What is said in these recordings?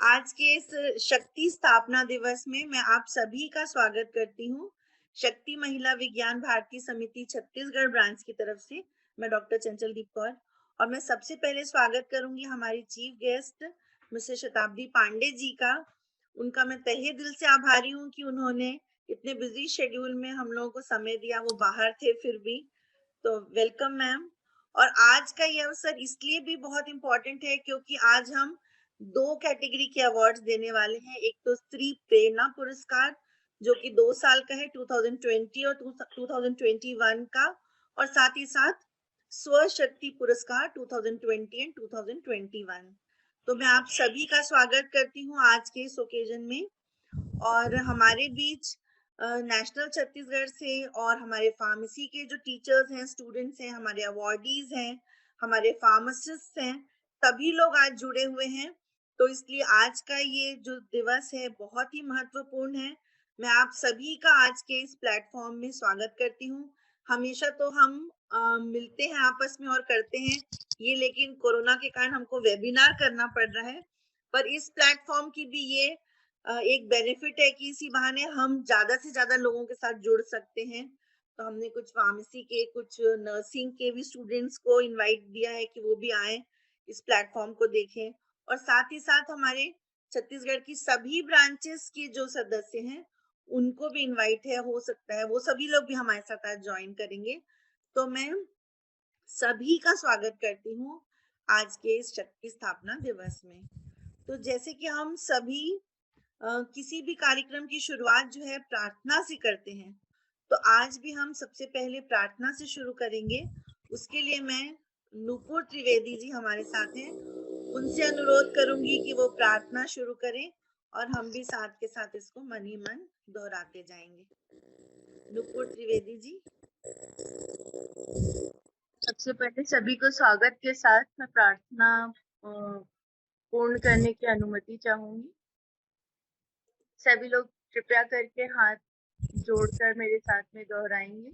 आज के इस शक्ति स्थापना दिवस में मैं आप सभी का स्वागत करती हूँ। शक्ति महिला विज्ञान भारती समिति छत्तीसगढ़ ब्रांच की तरफ से मैं डॉक्टर चंचलदीप कौर और मैं सबसे पहले स्वागत करूंगी हमारी chief guest Mrs Shatabdi Pandey जी का। उनका मैं तहे दिल से आभारी हूँ कि उन्होंने इतने बिजी शेड्यूल में हम लोगों को समय दिया, वो बाहर थे फिर भी। तो वेलकम मैम। और आज का ये अवसर इसलिए भी बहुत इम्पोर्टेंट है क्योंकि आज हम दो कैटेगरी के अवार्ड्स देने वाले हैं। एक तो स्त्री प्रेरणा पुरस्कार जो कि 2 साल का है, 2020 और 2021 का, और साथ ही साथ स्वशक्ति पुरस्कार 2020 एंड 2021। तो मैं आप सभी का स्वागत करती हूँ आज के इस ओकेजन में। और हमारे बीच नेशनल छत्तीसगढ़ से और हमारे फार्मेसी के जो टीचर्स हैं, स्टूडेंट्स हैं, हमारे अवार्डीज हैं, हमारे फार्मासिस्ट हैं, सभी लोग आज जुड़े हुए हैं। तो इसलिए आज का ये जो दिवस है बहुत ही महत्वपूर्ण है। मैं आप सभी का आज के इस प्लेटफॉर्म में स्वागत करती हूँ। हमेशा तो हम मिलते हैं आपस में और करते हैं ये, लेकिन कोरोना के कारण हमको वेबिनार करना पड़ रहा है। पर इस प्लेटफॉर्म की भी ये एक बेनिफिट है कि इसी बहाने हम ज्यादा से ज्यादा लोगों के साथ जुड़ सकते हैं। तो हमने कुछ फार्मेसी के, कुछ नर्सिंग के भी स्टूडेंट्स को इनवाइट दिया है कि वो भी आए, इस प्लेटफॉर्म को देखें। और साथ ही साथ हमारे छत्तीसगढ़ की सभी ब्रांचेस के जो सदस्य हैं उनको भी इनवाइट है, हो सकता है वो सभी लोग भी हमारे साथ आज ज्वाइन करेंगे। तो मैं सभी का स्वागत करती हूँ आज के इस शक्ति स्थापना दिवस में। तो जैसे कि हम सभी किसी भी कार्यक्रम की शुरुआत जो है प्रार्थना से करते हैं, तो आज भी हम सबसे पहले प्रार्थना से शुरू करेंगे। उसके लिए मैं नूपुर त्रिवेदी जी हमारे साथ हैं, उनसे अनुरोध करूंगी कि वो प्रार्थना शुरू करें और हम भी साथ के साथ इसको मन ही मन दोहराते जाएंगे। नूपुर त्रिवेदी जी। सबसे पहले सभी को स्वागत के साथ मैं प्रार्थना पूर्ण करने की अनुमति चाहूंगी। सभी लोग कृपया करके हाथ जोड़कर मेरे साथ में दोहराएंगे।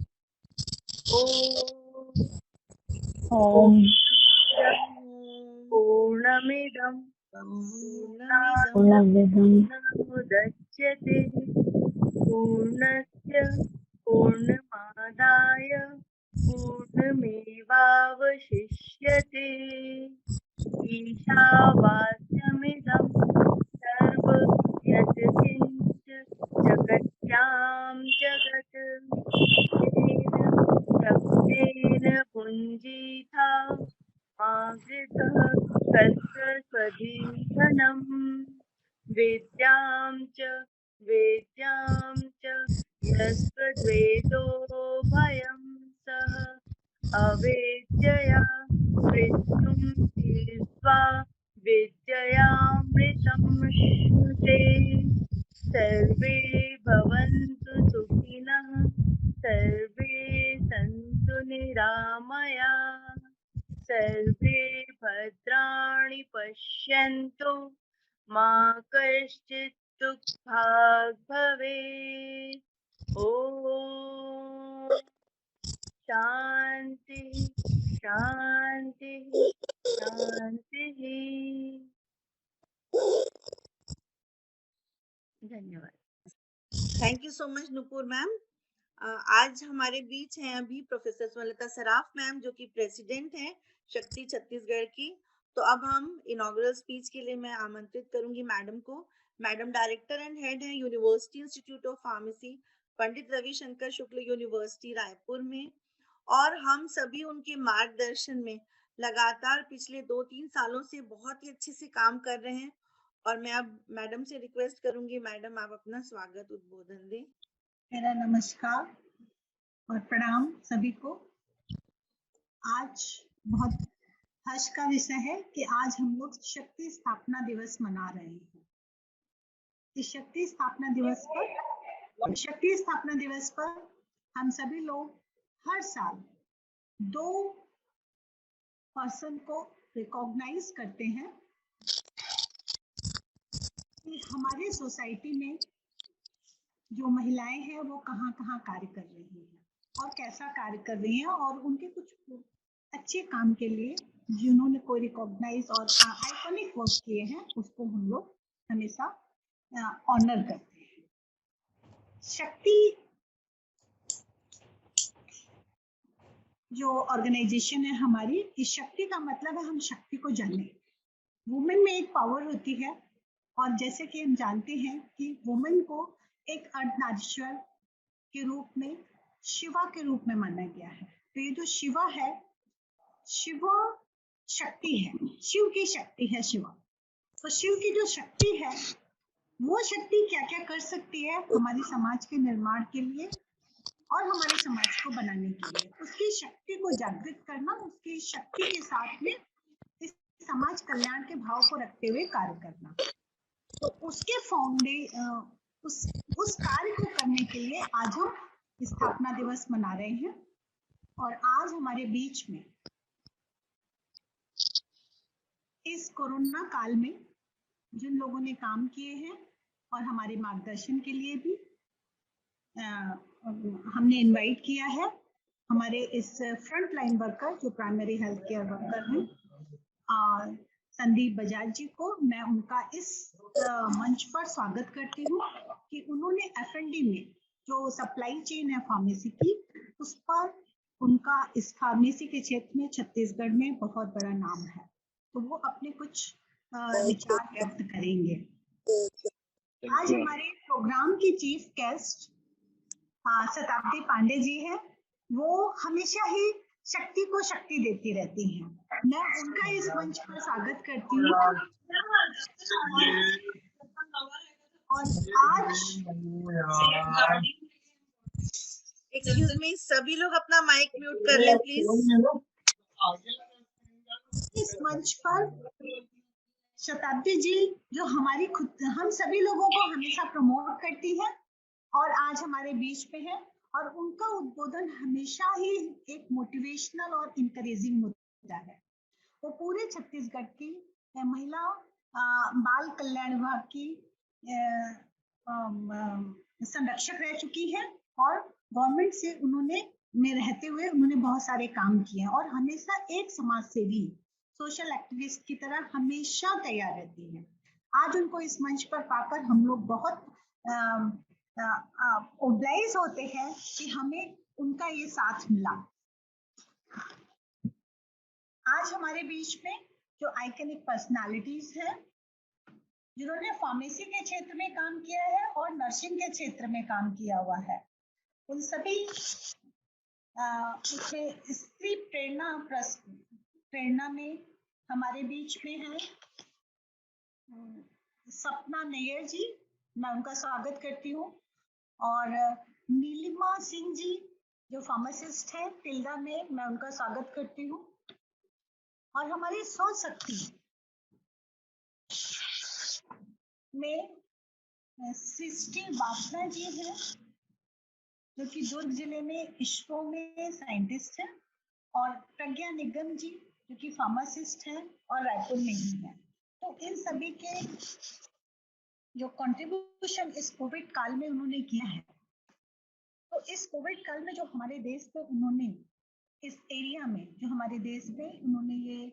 ओम पूर्णमिदं पूर्णमुदच्यते पूर्णस्य पूर्णमादाय पूर्णमेवावशिष्यते। ईशावास्यमिदं सर्वयत्किञ्च जगत्यां जगत् तेन शब्देन पुञ्जीथा मागृतः कस्य स्वधीधनम् वेद्यां च यस्त्वेदो भयं सः अवेद्यया मृत्युं तीर्त्वा विद्ययामृतं श्नुते। सर्वे भवन्तु सुखिनः, सर्वे सन्तु निरामया, सर्वे भद्राणि पश्यन्तु, मा कश्चित् दुःखभाग् भवेत्। ॐ शान्ति शान्ति शान्तिः। धन्यवाद। Thank you so much Nupur ma'am. आज हमारे बीच हैं अभी प्रोफेसर स्वलता सराफ मैम जो कि प्रेसिडेंट हैं शक्ति छत्तीसगढ़ की। तो अब हम इनॉग्रल स्पीच के लिए मैं आमंत्रित करूंगी मैडम को। मैडम डायरेक्टर एंड हेड हैं university institute of pharmacy, Pandit Ravishankar Shukla university Raipur में। और हम सभी उनके मार्गदर्शन में लगातार पिछले 2-3 सालों से बहुत ही अच्छे से काम कर रहे हैं। और मैं अब मैडम से रिक्वेस्ट करूंगी, मैडम आप अपना स्वागत उद्बोधन दें। मेरा नमस्कार और प्रणाम सभी को। आज बहुत हर्ष का विषय है कि आज हम लोग शक्ति स्थापना दिवस मना रहे हैं। इस शक्ति स्थापना दिवस पर हम सभी लोग हर साल 2 पर्सन को रिकॉग्नाइज करते हैं कि हमारे सोसाइटी में जो महिलाएं हैं वो कहाँ कहाँ कार्य कर रही हैं और कैसा कार्य कर रही हैं, और उनके कुछ अच्छे काम के लिए जिन्होंने कोई रिकॉग्नाइज और आइकॉनिक वर्क किए हैं उसको हम लोग हमेशा ऑनर करते हैं। शक्ति जो ऑर्गेनाइजेशन है हमारी, इस शक्ति का मतलब है हम शक्ति को जाने। वुमेन में एक पावर होती है, और जैसे कि हम जानते हैं कि वुमेन को एक अर्धनारीश्वर के रूप में, शिवा के रूप में माना गया है। तो ये जो शिवा है, शिव शक्ति है, शिव की शक्ति है शिवा। तो शिव की जो शक्ति है, वो शक्ति क्या क्या कर सकती है हमारे समाज के निर्माण के लिए और हमारे समाज को बनाने के लिए। उसकी शक्ति को जागृत करना, उसकी शक्ति के साथ में इस समाज कल्याण के भाव को रखते हुए कार्य करना। तो उसके उस कार्य को करने के लिए आज हम स्थापना दिवस मना रहे हैं। और आज हमारे बीच में इस कोरोना काल में जिन लोगों ने काम किए हैं और हमारे मार्गदर्शन के लिए भी हमने इनवाइट किया है हमारे इस फ्रंट लाइन वर्कर जो प्राइमरी हेल्थ केयर वर्कर हैं, संदीप बजाज जी को मैं उनका इस मंच पर स्वागत करती हूँ कि उन्होंने एफएनडी में जो सप्लाई चेन है फार्मेसी की, उस पर उनका इस फार्मेसी के क्षेत्र में छत्तीसगढ़ में बहुत बड़ा नाम है। तो वो अपने कुछ विचार व्यक्त करेंगे। आज हमारे प्रोग्राम की चीफ गेस्ट शताब्दी पांडे जी हैं। वो हमेशा ही शक्ति को शक्ति देती रहती हैं। मैं उनका इस मंच पर स्वागत करती हूँ। और आज एक्सक्यूज मी, सभी लोग अपना माइक म्यूट कर लें प्लीज। इस मंच पर शताब्दी जी जो हमारी खुद हम सभी लोगों को हमेशा प्रमोट करती है और आज हमारे बीच में है, और उनका उद्बोधन हमेशा ही एक मोटिवेशनल और इंकरेजिंग होता है। वो पूरे छत्तीसगढ़ की महिला बाल कल्याण विभाग की संरक्षक रह चुकी है और गवर्नमेंट से उन्होंने में रहते हुए उन्होंने बहुत सारे काम किए हैं और हमेशा एक समाज सेवी, सोशल एक्टिविस्ट की तरह हमेशा तैयार रहती है। आज उनको इस मंच पर पाकर हम लोग बहुत ओब्लाइज होते हैं कि हमें उनका ये साथ मिला। आज हमारे बीच में जो आइकनिक पर्सनालिटीज हैं जिन्होंने फार्मेसी के क्षेत्र में काम किया है और नर्सिंग के क्षेत्र में काम किया हुआ है, उन सभी उसमें स्त्री प्रेरणा में हमारे बीच में है सपना नैयर जी, मैं उनका स्वागत करती हूँ। और नीलिमा सिंह जी जो फार्मासिस्ट है तिल्दा में, मैं उनका स्वागत करती हूँ। और हमारी सोच शक्ति में सृष्टि वासना जी है जो कि दुर्ग जिले में इसरो में साइंटिस्ट है, और प्रज्ञा निगम जी जो कि फार्मासिस्ट है और रायपुर में ही है। तो इन सभी के जो कंट्रीब्यूशन इस कोविड काल में उन्होंने किया है, तो इस कोविड काल में जो हमारे देश में उन्होंने इस एरिया में जो हमारे देश में उन्होंने ये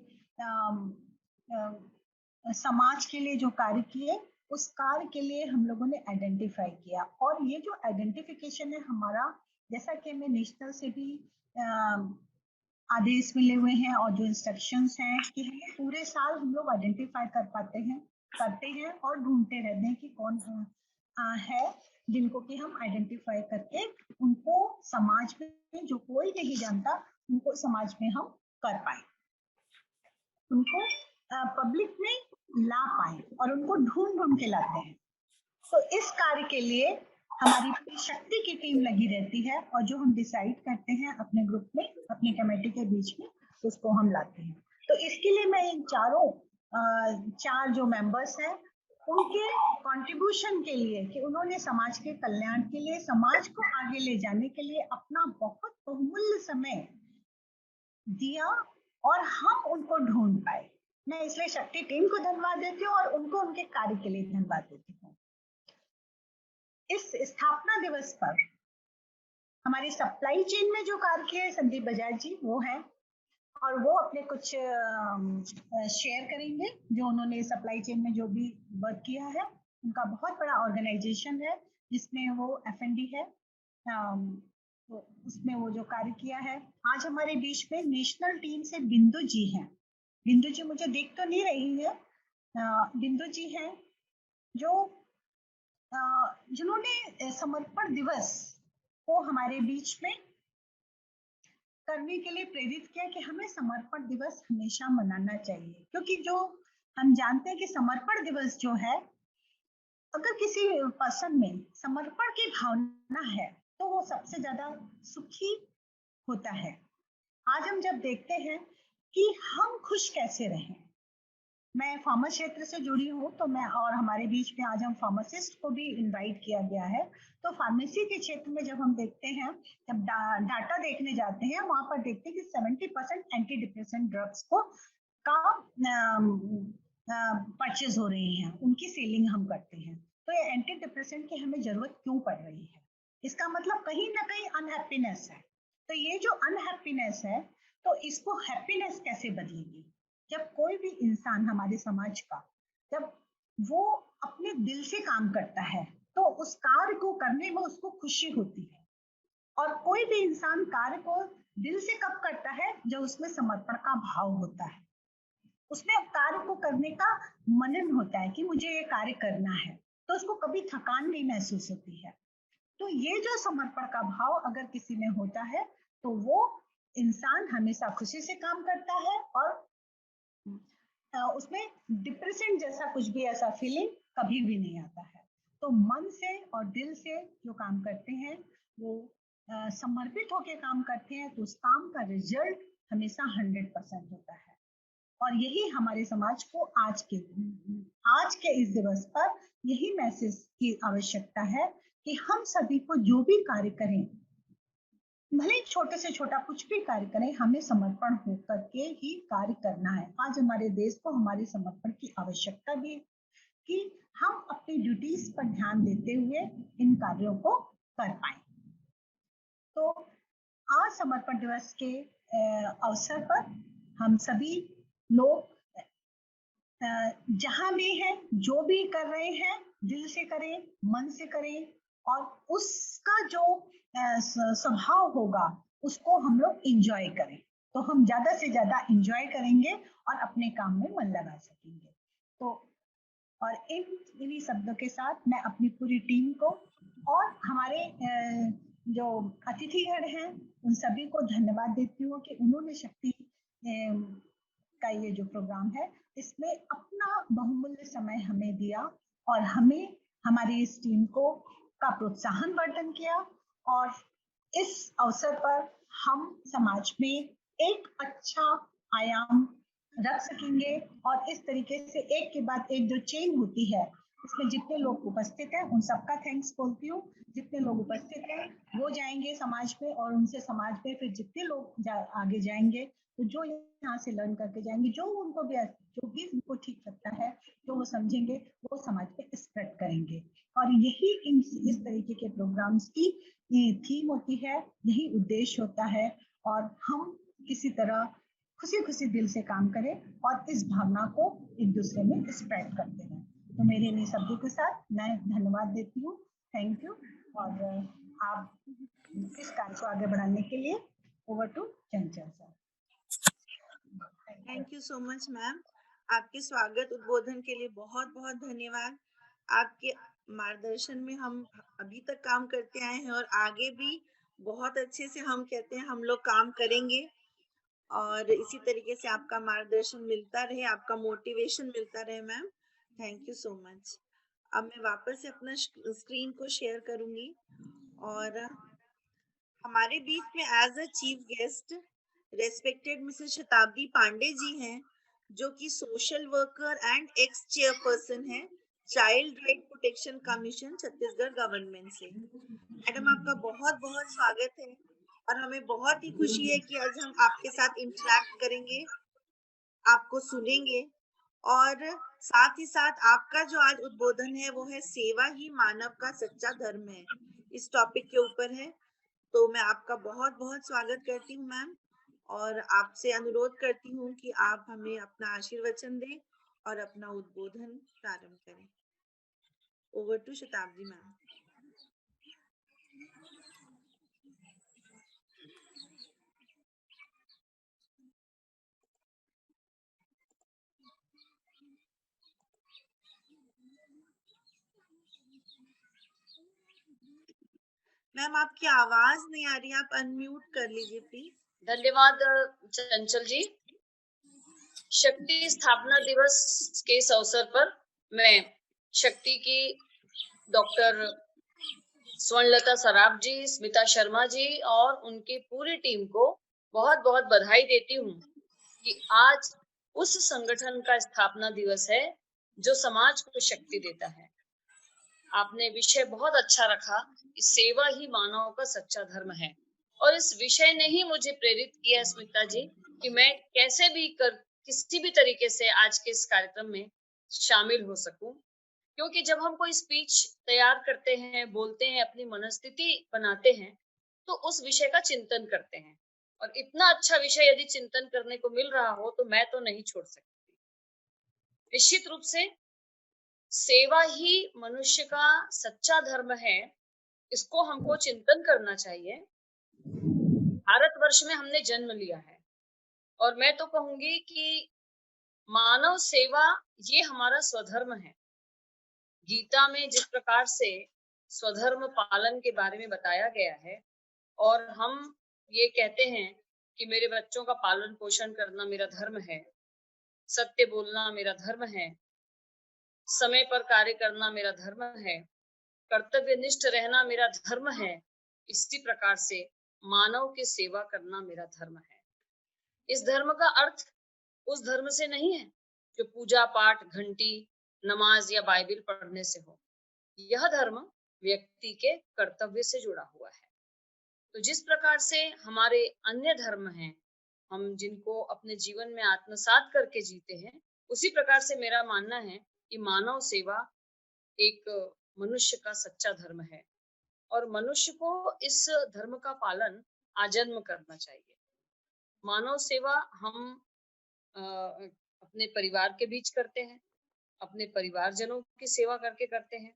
समाज के लिए जो कार्य किए, उस कार्य के लिए हम लोगों ने आइडेंटिफाई किया। और ये जो आइडेंटिफिकेशन है हमारा, जैसा कि हमें नेशनल से भी आदेश मिले हुए हैं और जो इंस्ट्रक्शंस हैं कि हमें पूरे साल हम लोग आइडेंटिफाई करते हैं और ढूंढते रहते हैं कि कौन है जिनको कि हम आइडेंटिफाई करके उनको समाज में, जो कोई नहीं जानता, उनको समाज में हम कर पाए, उनको पब्लिक में ला पाए और उनको ढूंढ के लाते हैं। तो इस कार्य के लिए हमारी पूरी शक्ति की टीम लगी रहती है और जो हम डिसाइड करते हैं अपने ग्रुप में, अपनी कमेटी के बीच में, उसको हम लाते हैं। तो इसके लिए मैं इन चार जो मेंबर्स हैं उनके कंट्रीब्यूशन के लिए कि उन्होंने समाज के कल्याण के लिए, समाज को आगे ले जाने के लिए अपना बहुत बहुमूल्य समय दिया और हम उनको ढूंढ पाए। मैं इसलिए शक्ति टीम को धन्यवाद देती हूँ और उनको उनके कार्य के लिए धन्यवाद देती हूँ। इस स्थापना दिवस पर हमारी सप्लाई चेन में जो कार्य किए संदीप बजाज जी वो है, और वो अपने कुछ शेयर करेंगे जो उन्होंने सप्लाई चेन में जो भी वर्क किया है। उनका बहुत बड़ा ऑर्गेनाइजेशन है जिसमें वो एफएनडी है, तो उसमें वो जो कार्य किया है। आज हमारे बीच में नेशनल टीम से बिंदु जी हैं। बिंदु जी मुझे देख तो नहीं रही है। बिंदु जी हैं जो जिन्होंने समर्पण दिवस को हमारे बीच में करने के लिए प्रेरित किया कि हमें समर्पण दिवस हमेशा मनाना चाहिए, क्योंकि जो हम जानते हैं कि समर्पण दिवस जो है, अगर किसी पर्सन में समर्पण की भावना है तो वो सबसे ज्यादा सुखी होता है। आज हम जब देखते हैं कि हम खुश कैसे रहें, मैं फार्मा क्षेत्र से जुड़ी हूँ तो मैं, और हमारे बीच में आज हम फार्मासिस्ट को भी इनवाइट किया गया है। तो फार्मेसी के क्षेत्र में जब हम देखते हैं, जब डाटा देखने जाते हैं, वहां पर देखते हैं कि 70% एंटी डिप्रेसेंट ड्रग्स को का परचेज हो रही हैं, उनकी सेलिंग हम करते हैं। तो ये एंटी डिप्रेसेंट की हमें जरूरत क्यों पड़ रही है? इसका मतलब कहीं ना कहीं अनहैप्पीनेस है। तो ये जो अनहैप्पीनेस है, तो इसको हैप्पीनेस कैसे बदलेगी? जब कोई भी इंसान हमारे समाज का, जब वो अपने दिल से काम करता है तो उस कार्य को करने में उसको खुशी होती है। और कोई भी इंसान कार्य को दिल से कब करता है? जब उसमें समर्पण का भाव होता है, उसमें कार्य को करने का मनन होता है कि मुझे ये कार्य करना है, तो उसको कभी थकान नहीं महसूस होती है। तो ये जो समर्पण का भाव अगर किसी में होता है तो वो इंसान हमेशा खुशी से काम करता है, और उसमें डिप्रेशन जैसा कुछ भी ऐसा फीलिंग कभी भी नहीं आता है। तो मन से और दिल से जो काम करते हैं वो समर्पित होकर काम करते हैं, तो उस काम का रिजल्ट हमेशा 100% होता है। और यही हमारे समाज को आज के इस दिवस पर यही मैसेज की आवश्यकता है कि हम सभी को जो भी कार्य करें, भले ही छोटे से छोटा कुछ भी कार्य करें, हमें समर्पण होकर के ही कार्य करना है। आज हमारे देश को हमारे समर्पण की आवश्यकता भी है कि हम अपनी ड्यूटीज पर ध्यान देते हुए इन कार्यों को कर पाए। तो आज समर्पण दिवस के अवसर पर हम सभी लोग जहां भी हैं, जो भी कर रहे हैं, दिल से करें, मन से करें, और उसका जो स्वभाव होगा उसको हम लोग इंजॉय करें। तो हम ज्यादा से ज्यादा इंजॉय करेंगे और अपने काम में मन लगा सकेंगे। तो और इन्हीं शब्दों के साथ मैं अपनी पूरी टीम को और हमारे जो अतिथिगण हैं उन सभी को धन्यवाद देती हूँ कि उन्होंने शक्ति का ये जो प्रोग्राम है इसमें अपना बहुमूल्य समय हमें दिया, और हमें हमारी इस टीम को का प्रोत्साहन वर्धन किया। और इस अवसर पर हम समाज में एक अच्छा आयाम रख सकेंगे, और इस तरीके से एक के बाद एक जो चेन होती है इसमें जितने लोग उपस्थित हैं उन सबका थैंक्स बोलती हूँ। जितने लोग उपस्थित हैं वो जाएंगे समाज में, और उनसे समाज में फिर जितने लोग आगे जाएंगे, तो जो यहाँ से लर्न करके जाएंगे, जो भी उनको ठीक लगता है, जो वो समझेंगे, वो समाज में स्प्रेड करेंगे। और यही इस तरीके के प्रोग्राम्स की थीम होती है, यही उद्देश्य होता है। और हम किसी तरह खुशी खुशी दिल से काम करें और इस भावना को एक दूसरे में स्प्रेड करते हैं। तो मेरे इन शब्दों के साथ मैं धन्यवाद देती हूँ। Thank you. और आप इस कार्य को आगे बढ़ाने के लिए over to Chanchal sir. Thank you so much ma'am. आपके स्वागत उद्बोधन के लिए बहुत बहुत धन्यवाद। आपके मार्गदर्शन में हम अभी तक काम करते आए हैं और आगे भी बहुत अच्छे से हम कहते हैं हम लोग काम करेंगे, और इसी तरीके से आपका मार्गदर्शन मिलता रहे, आपका मोटिवेशन मिलता रहे ma'am. Thank you so much. अब मैं वापस से अपना स्क्रीन को शेयर करूंगी, और हमारे बीच में as a chief guest respected Mrs Shatabdi Pandey ji हैं, जो कि social worker and ex chairperson है child right protection commission Chhattisgarh government से। मैडम आपका बहुत बहुत स्वागत है, और हमें बहुत ही खुशी है कि आज हम आपके साथ इंटरेक्ट करेंगे, आपको सुनेंगे, और साथ ही साथ आपका जो आज उद्बोधन है वो है सेवा ही मानव का सच्चा धर्म है, इस टॉपिक के ऊपर है। तो मैं आपका बहुत बहुत स्वागत करती हूँ मैम, और आपसे अनुरोध करती हूँ कि आप हमें अपना आशीर्वचन दें और अपना उद्बोधन प्रारंभ करें। ओवर टू शताब्दी मैम। मैम आपकी आवाज नहीं आ रही, आप अनम्यूट कर लीजिए प्लीज। धन्यवाद चंचल जी। शक्ति स्थापना दिवस के इस अवसर पर मैं शक्ति की डॉक्टर स्वर्णलता सराफ जी, स्मिता शर्मा जी और उनकी पूरी टीम को बहुत बहुत बधाई देती हूँ कि आज उस संगठन का स्थापना दिवस है जो समाज को शक्ति देता है। आपने विषय बहुत अच्छा रखा कि सेवा ही मानव का सच्चा धर्म है, और इस विषय ने ही मुझे प्रेरित किया स्मिता जी कि मैं कैसे भी किसी भी तरीके से आज के इस कार्यक्रम में शामिल हो सकूं, क्योंकि जब हम कोई स्पीच तैयार करते हैं, बोलते हैं, अपनी मनस्थिति बनाते हैं, तो उस विषय का चिंतन करते हैं, और इतना अच्छा विषय यदि चिंतन करने को मिल रहा हो तो मैं तो नहीं छोड़ सकती। निश्चित रूप से सेवा ही मनुष्य का सच्चा धर्म है, इसको हमको चिंतन करना चाहिए। भारतवर्ष में हमने जन्म लिया है और मैं तो कहूंगी कि मानव सेवा ये हमारा स्वधर्म है। गीता में जिस प्रकार से स्वधर्म पालन के बारे में बताया गया है, और हम ये कहते हैं कि मेरे बच्चों का पालन पोषण करना मेरा धर्म है, सत्य बोलना मेरा धर्म है, समय पर कार्य करना मेरा धर्म है, कर्तव्यनिष्ठ रहना मेरा धर्म है। इसी प्रकार से मानव की सेवा करना मेरा धर्म है। इस धर्म का अर्थ उस धर्म से नहीं है जो पूजा पाठ, घंटी, नमाज या बाइबिल पढ़ने से हो। यह धर्म व्यक्ति के कर्तव्य से जुड़ा हुआ है। तो जिस प्रकार से हमारे अन्य धर्म हैं, हम जिनको अपने जीवन में आत्मसात करके जीते हैं, उसी प्रकार से मेरा मानना है कि मानव सेवा एक मनुष्य का सच्चा धर्म है, और मनुष्य को इस धर्म का पालन आजन्म करना चाहिए। मानव सेवा हम अपने परिवार के बीच करते हैं, अपने परिवारजनों की सेवा करके करते हैं।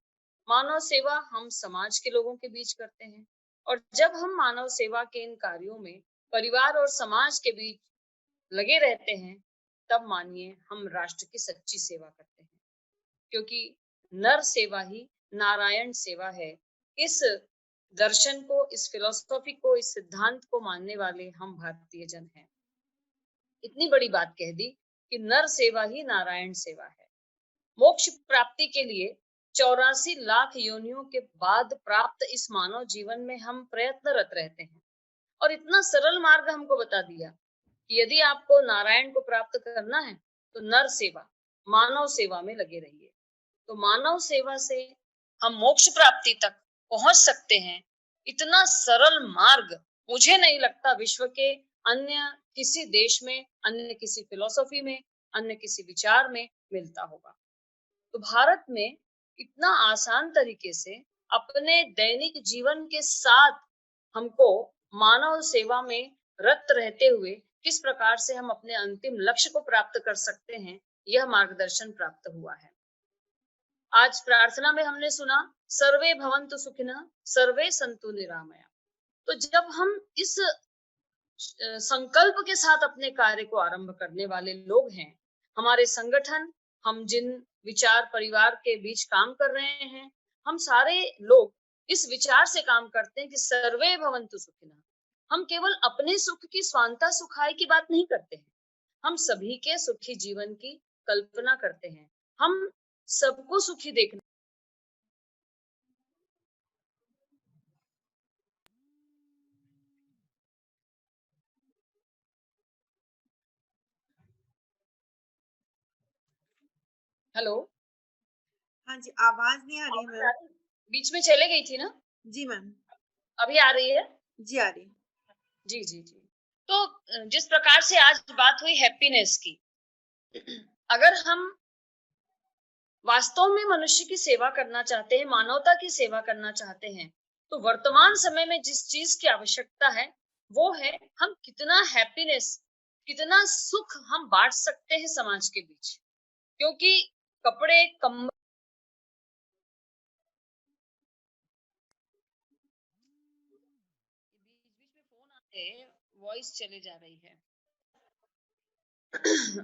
मानव सेवा हम समाज के लोगों के बीच करते हैं, और जब हम मानव सेवा के इन कार्यों में परिवार और समाज के बीच लगे रहते हैं, तब मानिए हम राष्ट्र की सच्ची सेवा करते हैं, क्योंकि नर सेवा ही नारायण सेवा है। इस दर्शन को, इस फिलॉसफी को, इस सिद्धांत को मानने वाले हम भारतीय जन हैं। इतनी बड़ी बात कह दी कि नर सेवा ही नारायण सेवा है। मोक्ष प्राप्ति के लिए 84 लाख योनियों के बाद प्राप्त इस मानव जीवन में हम प्रयत्नरत रहते हैं, और इतना सरल मार्ग हमको बता दिया कि यदि आपको नारायण को प्राप्त करना है तो नर सेवा, मानव सेवा में लगे रहिए। तो मानव सेवा से हम मोक्ष प्राप्ति तक पहुंच सकते हैं। इतना सरल मार्ग मुझे नहीं लगता विश्व के अन्य किसी देश में, अन्य किसी फिलॉसफी में, अन्य किसी विचार में मिलता होगा। तो भारत में इतना आसान तरीके से अपने दैनिक जीवन के साथ हमको मानव सेवा में रत रहते हुए किस प्रकार से हम अपने अंतिम लक्ष्य को प्राप्त कर सकते हैं, यह मार्गदर्शन प्राप्त हुआ है। आज प्रार्थना में हमने सुना सर्वे भवन्तु सुखिनः सर्वे सन्तु निरामया। तो जब हम इस संकल्प के साथ अपने कार्य को आरंभ करने वाले लोग हैं, हमारे संगठन, हम जिन विचार परिवार के बीच काम कर रहे हैं, हम सारे लोग इस विचार से काम करते हैं कि सर्वे भवन्तु सुखिनः। हम केवल अपने सुख की, स्वांता सुखाय की बात नहीं करते हैं, हम सभी के सुखी जीवन की कल्पना करते हैं। हम सबको सुखी देखना। हेलो, हाँ जी, आवाज नहीं आ रही मैम। बीच में चले गई थी ना? जी मैम। अभी आ रही है? जी आ रही। जी जी जी। तो जिस प्रकार से आज बात हुई हैप्पीनेस की, अगर हम वास्तव में मनुष्य की सेवा करना चाहते हैं, मानवता की सेवा करना चाहते हैं, तो वर्तमान समय में जिस चीज की आवश्यकता है वो है हम कितना हैप्पीनेस, कितना सुख हम बांट सकते हैं समाज के बीच। क्योंकि कपड़े, कंबल, बीच में फोन आते हैं, वॉइस चले जा रही है।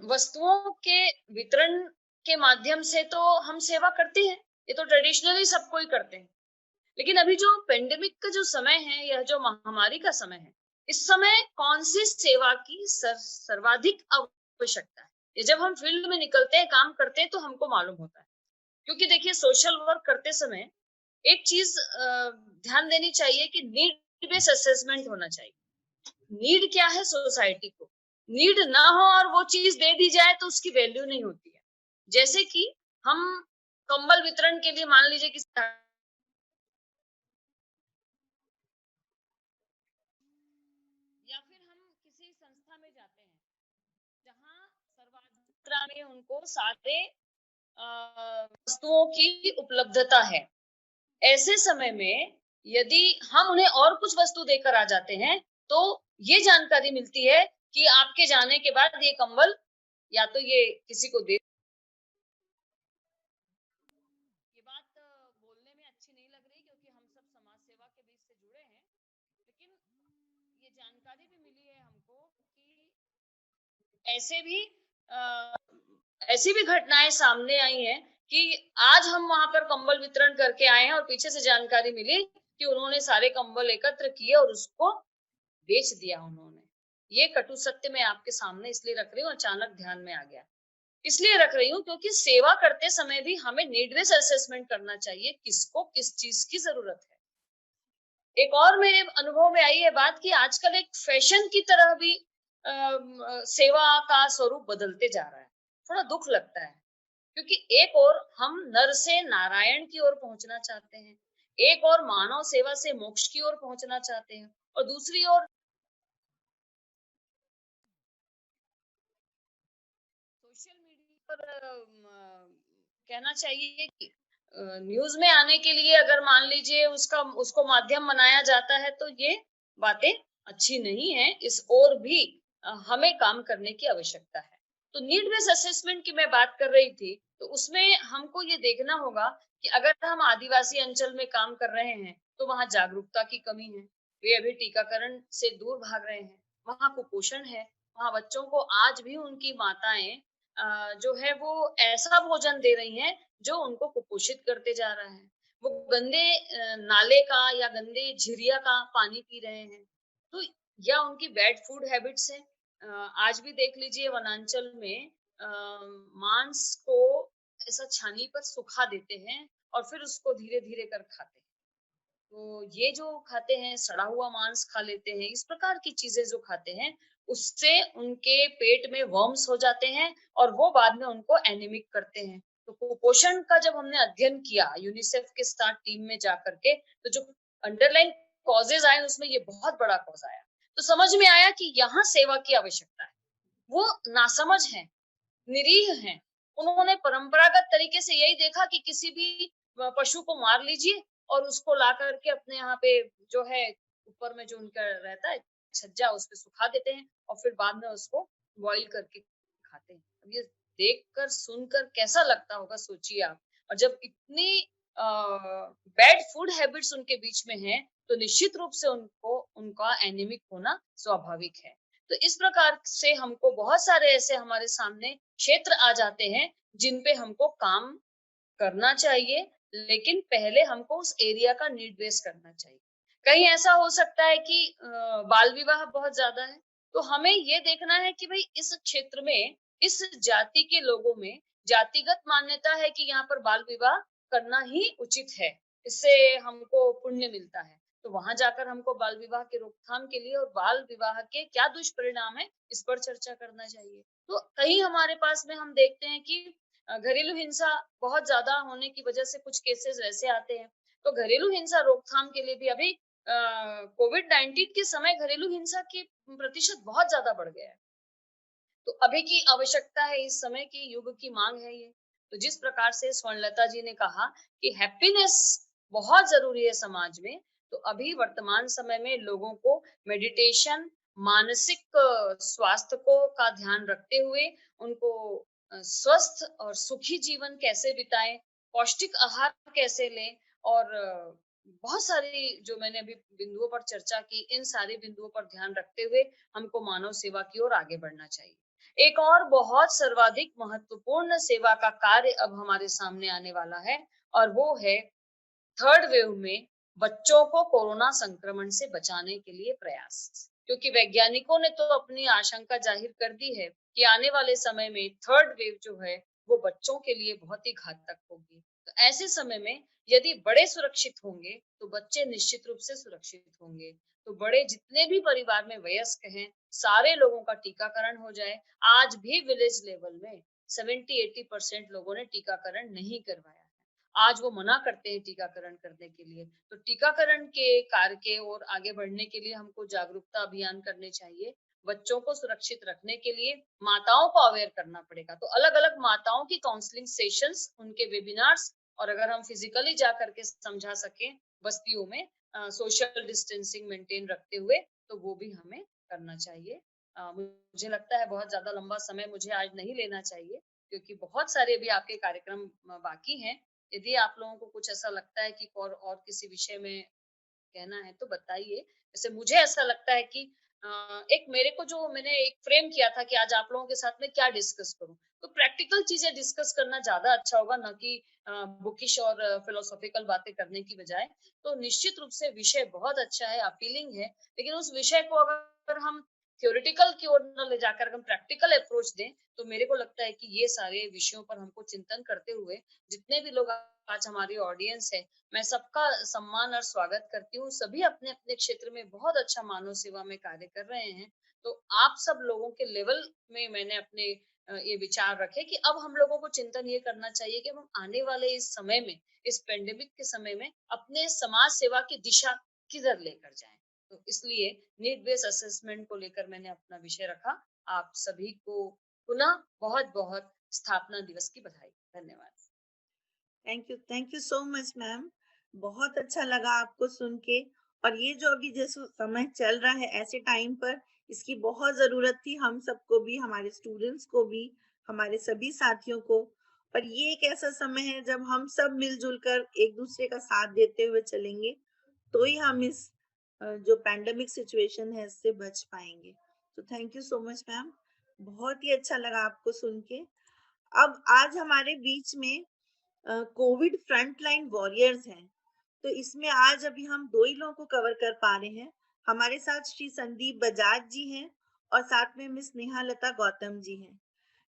वस्तुओं के वितरण के माध्यम से तो हम सेवा करते हैं, ये तो ट्रेडिशनली सब कोई करते हैं। लेकिन अभी जो पेंडेमिक का जो समय है, यह जो महामारी का समय है, इस समय कौन सी सेवा की सर्वाधिक आवश्यकता है, ये जब हम फील्ड में निकलते हैं, काम करते हैं, तो हमको मालूम होता है। क्योंकि देखिए, सोशल वर्क करते समय एक चीज ध्यान देनी चाहिए कि नीड बेस्ड असेसमेंट होना चाहिए। नीड क्या है सोसाइटी को, नीड ना हो और वो चीज दे दी जाए तो उसकी वैल्यू नहीं होती है। जैसे कि हम कंबल वितरण के लिए मान लीजिए कि या फिर हम किसी संस्था में जाते हैं जहाँ सर्वाधिक मात्रा में उनको सारे वस्तुओं की उपलब्धता है। ऐसे समय में यदि हम उन्हें और कुछ वस्तु देकर आ जाते हैं, तो ये जानकारी मिलती है कि आपके जाने के बाद ये कंबल या तो ये किसी को दे, ये बात बोलने में अच्छी नहीं लग रही क्योंकि हम सब समाज सेवा के बीच से जुड़े हैं। लेकिन ये जानकारी भी मिली है हमको कि ऐसे भी ऐसी भी घटनाएं सामने आई हैं कि आज हम वहां पर कंबल वितरण करके आए हैं और पीछे से जानकारी मिली कि उन्होंने सारे कंबल एकत्र किए और उसको बेच दिया उन्होंने। ये कटु सत्य मैं आपके सामने इसलिए रख रही हूँ, अचानक ध्यान में आ गया इसलिए रख रही हूँ क्योंकि सेवा करते समय भी हमें नीड बेस्ड असेसमेंट करना चाहिए, किसको किस चीज की जरूरत है। एक और मेरे अनुभव में आई है बात कि आजकल एक फैशन की तरह भी सेवा का स्वरूप बदलते जा रहा है। थोड़ा दुख लगता है क्योंकि एक और हम नर से नारायण की ओर पहुंचना चाहते हैं, एक और मानव सेवा से मोक्ष की ओर पहुंचना चाहते हैं, और दूसरी ओर सोशल मीडिया पर कहना चाहिए कि न्यूज में आने के लिए अगर मान लीजिए उसको माध्यम बनाया जाता है, तो ये बातें अच्छी नहीं है। इस ओर भी हमें काम करने की आवश्यकता है। तो नीड बेस्ड असेसमेंट की मैं बात कर रही थी, तो उसमें हमको ये देखना होगा कि अगर हम आदिवासी अंचल में काम कर रहे हैं तो वहां जागरूकता की कमी है, वे अभी टीकाकरण से दूर भाग रहे हैं, वहां कुपोषण है, वहां बच्चों को आज भी उनकी माताएं जो है वो ऐसा भोजन दे रही हैं जो उनको कुपोषित करते जा रहा है। वो गंदे नाले का या गंदे झिरिया का पानी पी रहे हैं, तो या उनकी बैड फूड हैबिट्स है। आज भी देख लीजिए वनांचल में मांस को ऐसा छानी पर सुखा देते हैं और फिर उसको धीरे धीरे कर खाते हैं। तो ये जो खाते हैं, सड़ा हुआ मांस खा लेते हैं, इस प्रकार की चीजें जो खाते हैं, उससे उनके पेट में वर्म्स हो जाते हैं और वो बाद में उनको एनीमिक करते हैं। तो कुपोषण का जब हमने अध्ययन किया यूनिसेफ के साथ टीम में जाकर के, तो जो अंडरलाइन कॉजेज आए उसमें ये बहुत बड़ा कॉज आया। तो समझ में आया कि यहाँ सेवा की आवश्यकता है। वो नासमझ है, निरीह हैं। उन्होंने परंपरागत तरीके से यही देखा कि किसी भी पशु को मार लीजिए और उसको ला करके अपने यहाँ पे जो है ऊपर में जो उनका रहता है छज्जा, उस पे सुखा देते हैं और फिर बाद में उसको बॉईल करके खाते हैं। अब ये देखकर सुनकर कैसा लगता होगा, सोचिए आप। और जब इतनी बैड फूड हैबिट्स उनके बीच में है, तो निश्चित रूप से उनको उनका एनीमिक होना स्वाभाविक है। तो इस प्रकार से हमको बहुत सारे ऐसे हमारे सामने क्षेत्र आ जाते हैं जिन पे हमको काम करना चाहिए, लेकिन पहले हमको उस एरिया का नीड बेस करना चाहिए। कहीं ऐसा हो सकता है कि बाल विवाह बहुत ज्यादा है, तो हमें ये देखना है कि भाई इस क्षेत्र में, इस जाति के लोगों में जातिगत मान्यता है कि यहाँ पर बाल विवाह करना ही उचित है, इससे हमको पुण्य मिलता है। तो वहां जाकर हमको बाल विवाह के रोकथाम के लिए और बाल विवाह के क्या दुष्परिणाम है, इस पर चर्चा करना चाहिए। तो कहीं हमारे पास में हम देखते हैं कि घरेलू हिंसा बहुत ज्यादा होने की वजह से कुछ केसेस ऐसे आते हैं। तो घरेलू हिंसा रोकथाम के लिए भी अभी कोविड-19 के समय घरेलू हिंसा की प्रतिशत बहुत ज्यादा बढ़ गया है। तो अभी की आवश्यकता है, इस समय की युग की मांग है ये। तो जिस प्रकार से स्वर्णलता जी ने कहा कि हैप्पीनेस बहुत जरूरी है समाज में, तो अभी वर्तमान समय में लोगों को मेडिटेशन, मानसिक स्वास्थ्य को का ध्यान रखते हुए उनको स्वस्थ और सुखी जीवन कैसे बिताएं, पौष्टिक आहार कैसे लें और बहुत सारी जो मैंने अभी बिंदुओं पर चर्चा की, इन सारे बिंदुओं पर ध्यान रखते हुए हमको मानव सेवा की ओर आगे बढ़ना चाहिए। एक और बहुत सर्वाधिक महत्वपूर्ण सेवा का कार्य अब हमारे सामने आने वाला है और वो है थर्ड वेव में बच्चों को कोरोना संक्रमण से बचाने के लिए प्रयास। क्योंकि वैज्ञानिकों ने तो अपनी आशंका जाहिर कर दी है कि आने वाले समय में थर्ड वेव जो है वो बच्चों के लिए बहुत ही घातक होगी। तो ऐसे समय में यदि बड़े सुरक्षित होंगे तो बच्चे निश्चित रूप से सुरक्षित होंगे। तो बड़े जितने भी परिवार में वयस्क हैं, सारे लोगों का टीकाकरण हो जाए। आज भी विलेज लेवल में 70-80% लोगों ने टीकाकरण नहीं करवाया। आज वो मना करते हैं टीकाकरण करने के लिए। तो टीकाकरण के कार्य के और आगे बढ़ने के लिए हमको जागरूकता अभियान करने चाहिए। बच्चों को सुरक्षित रखने के लिए माताओं को अवेयर करना पड़ेगा। तो अलग-अलग माताओं की काउंसलिंग सेशंस, उनके वेबिनार्स और अगर हम फिजिकली जा करके समझा सकें बस्तियों में सोशल डिस्टेंसिंग मेंटेन रखते हुए, तो वो भी हमें करना चाहिए। मुझे लगता है बहुत ज्यादा लंबा समय मुझे आज नहीं लेना चाहिए क्योंकि बहुत सारे भी आपके कार्यक्रम बाकी हैं। यदि आप लोगों को कुछ ऐसा लगता है कि और किसी विषय में कहना है तो बताइए। वैसे मुझे ऐसा लगता है कि एक मेरे को जो मैंने एक फ्रेम किया था कि आज आप लोगों के साथ में क्या डिस्कस करूं, तो प्रैक्टिकल चीजें डिस्कस करना ज्यादा अच्छा होगा, ना कि बुकिश और फिलोसॉफिकल बातें करने की बजाय। तो निश्चित रूप से विषय बहुत अच्छा है, अपीलिंग है, लेकिन उस विषय को अगर हम थ्योरेटिकल की ओर न ले जाकर हम प्रैक्टिकल अप्रोच दें, तो मेरे को लगता है कि ये सारे विषयों पर हमको चिंतन करते हुए जितने भी लोग आज हमारी ऑडियंस है, मैं सबका सम्मान और स्वागत करती हूँ। सभी अपने अपने क्षेत्र में बहुत अच्छा मानव सेवा में कार्य कर रहे हैं। तो आप सब लोगों के लेवल में मैंने अपने ये विचार रखे कि अब हम लोगों को चिंतन ये करना चाहिए कि हम आने वाले इस समय में, इस पेंडेमिक के समय में अपने समाज सेवा की दिशा किधर लेकर जाएं। तो इसलिए नीड बेस्ड असेसमेंट को लेकर मैंने अपना विषय रखा। आप सभी को पुनः बहुत बहुत स्थापना दिवस की बधाई। धन्यवाद। Thank you so much ma'am. बहुत अच्छा लगा आपको सुन के। और ये जो अभी जैसे समय चल रहा है, ऐसे टाइम पर इसकी बहुत जरूरत थी, हम सबको भी, हमारे स्टूडेंट्स को भी, हमारे सभी साथियों को। और ये एक ऐसा समय है जब हम सब मिलजुल कर एक दूसरे का साथ देते हुए चलेंगे, तो ही हम इस जो पैंडेमिक सिचुएशन है इससे बच पाएंगे। तो thank you so much ma'am. बहुत ही अच्छा लगा आपको सुन के। अब आज हमारे बीच में कोविड फ्रंटलाइन वॉरियर्स हैं। तो इसमें आज अभी हम दो ही लोगों को कवर कर पा रहे हैं। हमारे साथ श्री संदीप बजाज जी हैं और साथ में मिस नेहा लता गौतम जी हैं।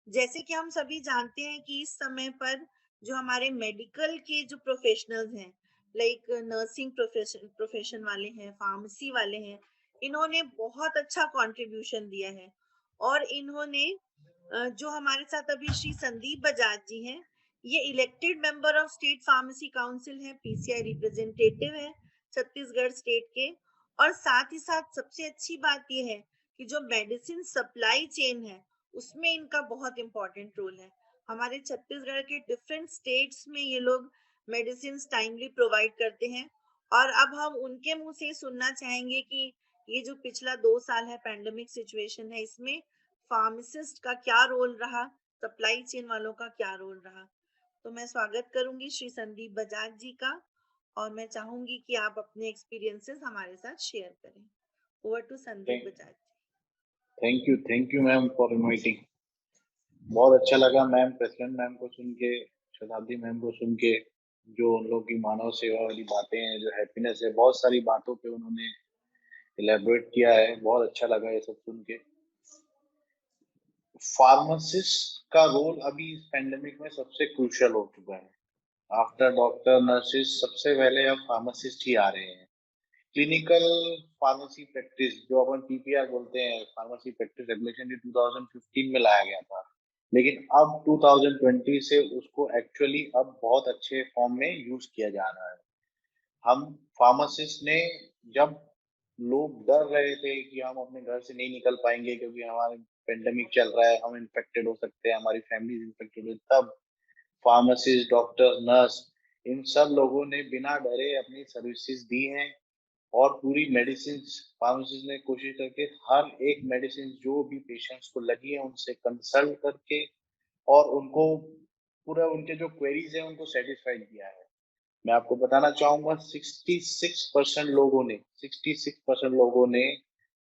जैसे कि हम सभी जानते हैं कि इस समय पर जो हमारे मेडिकल के जो प्रोफेशनल्स हैं, लाइक नर्सिंग प्रोफेशन वाले हैं, फार्मेसी वाले हैं, इन्होंने बहुत अच्छा कंट्रीब्यूशन दिया है। और इन्होंने जो हमारे साथ अभी श्री संदीप बजाज जी हैं, ये elected member of state pharmacy council है, पीसीआई रिप्रेजेंटेटिव है छत्तीसगढ़ स्टेट के। और साथ ही साथ सबसे अच्छी बात ये है कि जो मेडिसिन सप्लाई चेन है उसमें इनका बहुत इंपॉर्टेंट रोल है। हमारे छत्तीसगढ़ के डिफरेंट स्टेट्स में ये लोग मेडिसिन टाइमली प्रोवाइड करते हैं। और अब हम उनके मुंह से सुनना चाहेंगे कि ये जो पिछला 2 साल है पैंडेमिक सिचुएशन है, इसमें फार्मासिस्ट का क्या रोल रहा, सप्लाई चेन वालों का क्या रोल रहा। तो मैं स्वागत करूंगी श्री संदीप बजाज जी का और मैं चाहूंगी कि आप अपने एक्सपीरियंसेस हमारे साथ शेयर करें। Over to Sandeep Bajaj ji. Thank you ma'am for inviting. बहुत अच्छा लगा मैम, प्रेसिडेंट मैम को सुन के, शताब्दी मैम को सुन के, जो उन लोग की मानव सेवा वाली बातें हैं, जो हैप्पीनेस है, बहुत सारी बातों पे उन्होंने इलेबोरेट किया है। बहुत अच्छा लगा ये सब सुन के। फार्मासिस्ट का रोल अभी इस पेंडेमिक में सबसे क्रूशियल हो चुका है। आफ्टर डॉक्टर नर्सिस सबसे पहले अब फार्मासिस्ट ही आ रहे हैं। क्लिनिकल फार्मेसी प्रैक्टिस, जो अपन पीपीआर बोलते हैं, फार्मेसी प्रैक्टिस रेगुलेशन, 2015 में लाया गया था, लेकिन अब 2020 से उसको एक्चुअली अब बहुत अच्छे फॉर्म में यूज किया जा रहा है। हम फार्मासिस्ट ने, जब लोग डर रहे थे कि हम अपने घर से नहीं निकल पाएंगे क्योंकि हमारे पेंडेमिक चल रहा है, हम इन्फेक्टेड हो सकते हैं, हमारी फैमिली इन्फेक्टेड हो, तब फार्मासिस्ट, डॉक्टर, नर्स, इन सब लोगों ने बिना डरे अपनी सर्विसेज दी हैं। और पूरी मेडिसिन फार्मासिस्ट ने कोशिश करके हर एक मेडिसिन जो भी पेशेंट्स को लगी है उनसे कंसल्ट करके और उनको पूरा उनके जो क्वेरीज है उनको सेटिस्फाइड किया है। मैं आपको बताना चाहूंगा 66% लोगों ने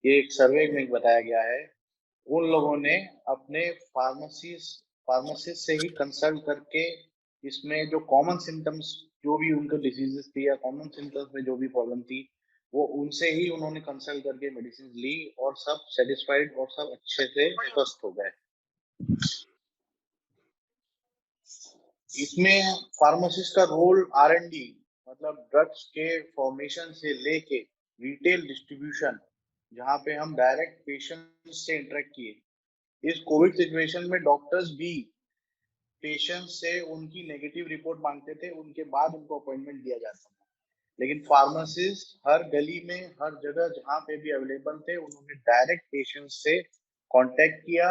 ये एक सर्वे में बताया गया है, उन लोगों ने अपने फार्मासिस्ट से ही कंसल्ट करके इसमें जो कॉमन सिम्टम्स जो भी उनको डिजीजेस थी या कॉमन सिम्टम्स में जो भी प्रॉब्लम थी वो उनसे ही उन्होंने कंसल्ट करके मेडिसिन ली और सब सेटिस्फाइड और सब अच्छे से स्वस्थ हो गए। इसमें फार्मासिस्ट का रोल R&D मतलब ड्रग्स के फॉर्मेशन से लेके रिटेल डिस्ट्रीब्यूशन, जहाँ पे हम डायरेक्ट पेशेंट से इंटरेक्ट किए। इस कोविड सिचुएशन में डॉक्टर्स भी पेशेंट से उनकी नेगेटिव रिपोर्ट मांगते थे, उनके बाद उनको अपॉइंटमेंट दिया जाता था। लेकिन फार्मासिस्ट हर गली में हर जगह जहाँ पे भी अवेलेबल थे उन्होंने डायरेक्ट पेशेंट से कांटेक्ट किया,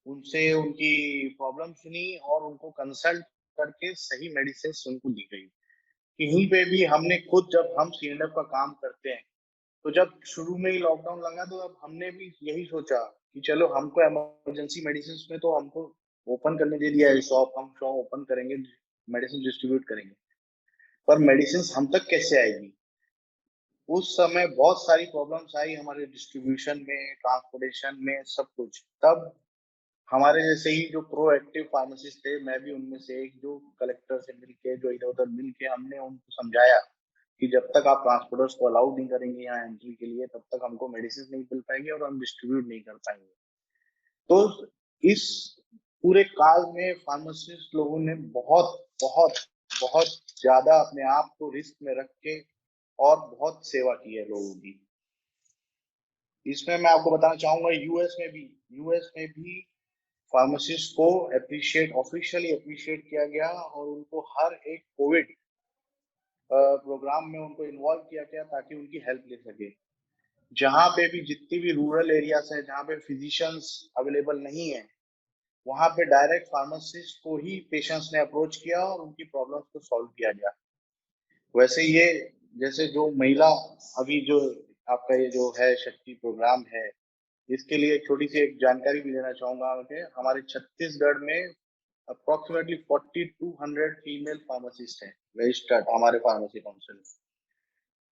उनसे उनकी प्रॉब्लम सुनी और उनको कंसल्ट करके सही मेडिसिन उनको दी गई। कहीं पे भी हमने खुद जब हम C&F का काम करते हैं तो जब शुरू में ही लॉकडाउन लगा तो अब हमने भी यही सोचा कि चलो हमको इमरजेंसी मेडिसिन में तो हमको ओपन करने दे दिया है शॉप, हम शॉप ओपन करेंगे, मेडिसिन डिस्ट्रीब्यूट करेंगे, पर मेडिसिन हम तक कैसे आएगी? उस समय बहुत सारी प्रॉब्लम्स आई हमारे डिस्ट्रीब्यूशन में, ट्रांसपोर्टेशन में, सब कुछ। तब हमारे जैसे ही जो प्रोएक्टिव फार्मासिस्ट थे, मैं भी उनमें से एक, जो कलेक्टर से मिलके जो इधर उधर मिलके हमने उनको समझाया कि जब तक आप ट्रांसपोर्टर्स को अलाउड नहीं करेंगे यहाँ एंट्री के लिए तब तक हमको मेडिसिन नहीं मिल पाएंगे और हम डिस्ट्रीब्यूट नहीं कर पाएंगे। तो इस पूरे काल में फार्मासिस्ट लोगों ने बहुत बहुत बहुत ज्यादा अपने आप को रिस्क में रख के और बहुत सेवा की है लोगों की। इसमें मैं आपको बताना चाहूंगा यूएस में भी फार्मासिस्ट को ऑफिशियली अप्रिशिएट किया गया और उनको हर एक कोविड प्रोग्राम में उनको इन्वॉल्व किया गया ताकि उनकी हेल्प ले सके। जहाँ पे भी जितनी भी रूरल एरियाज है जहाँ पे फिजिशियंस अवेलेबल नहीं है वहां पे डायरेक्ट फार्मासिस्ट को ही पेशेंट्स ने अप्रोच किया और उनकी प्रॉब्लम्स को सॉल्व किया गया। वैसे ये जैसे जो महिला अभी जो आपका ये जो है शक्ति प्रोग्राम है, इसके लिए एक छोटी सी एक जानकारी भी देना चाहूंगा कि हमारे छत्तीसगढ़ में अप्रोक्सीमेटली 4200 फीमेल फार्मासिस्ट हैं रजिस्टर्ड हमारे फार्मेसी काउंसिल में,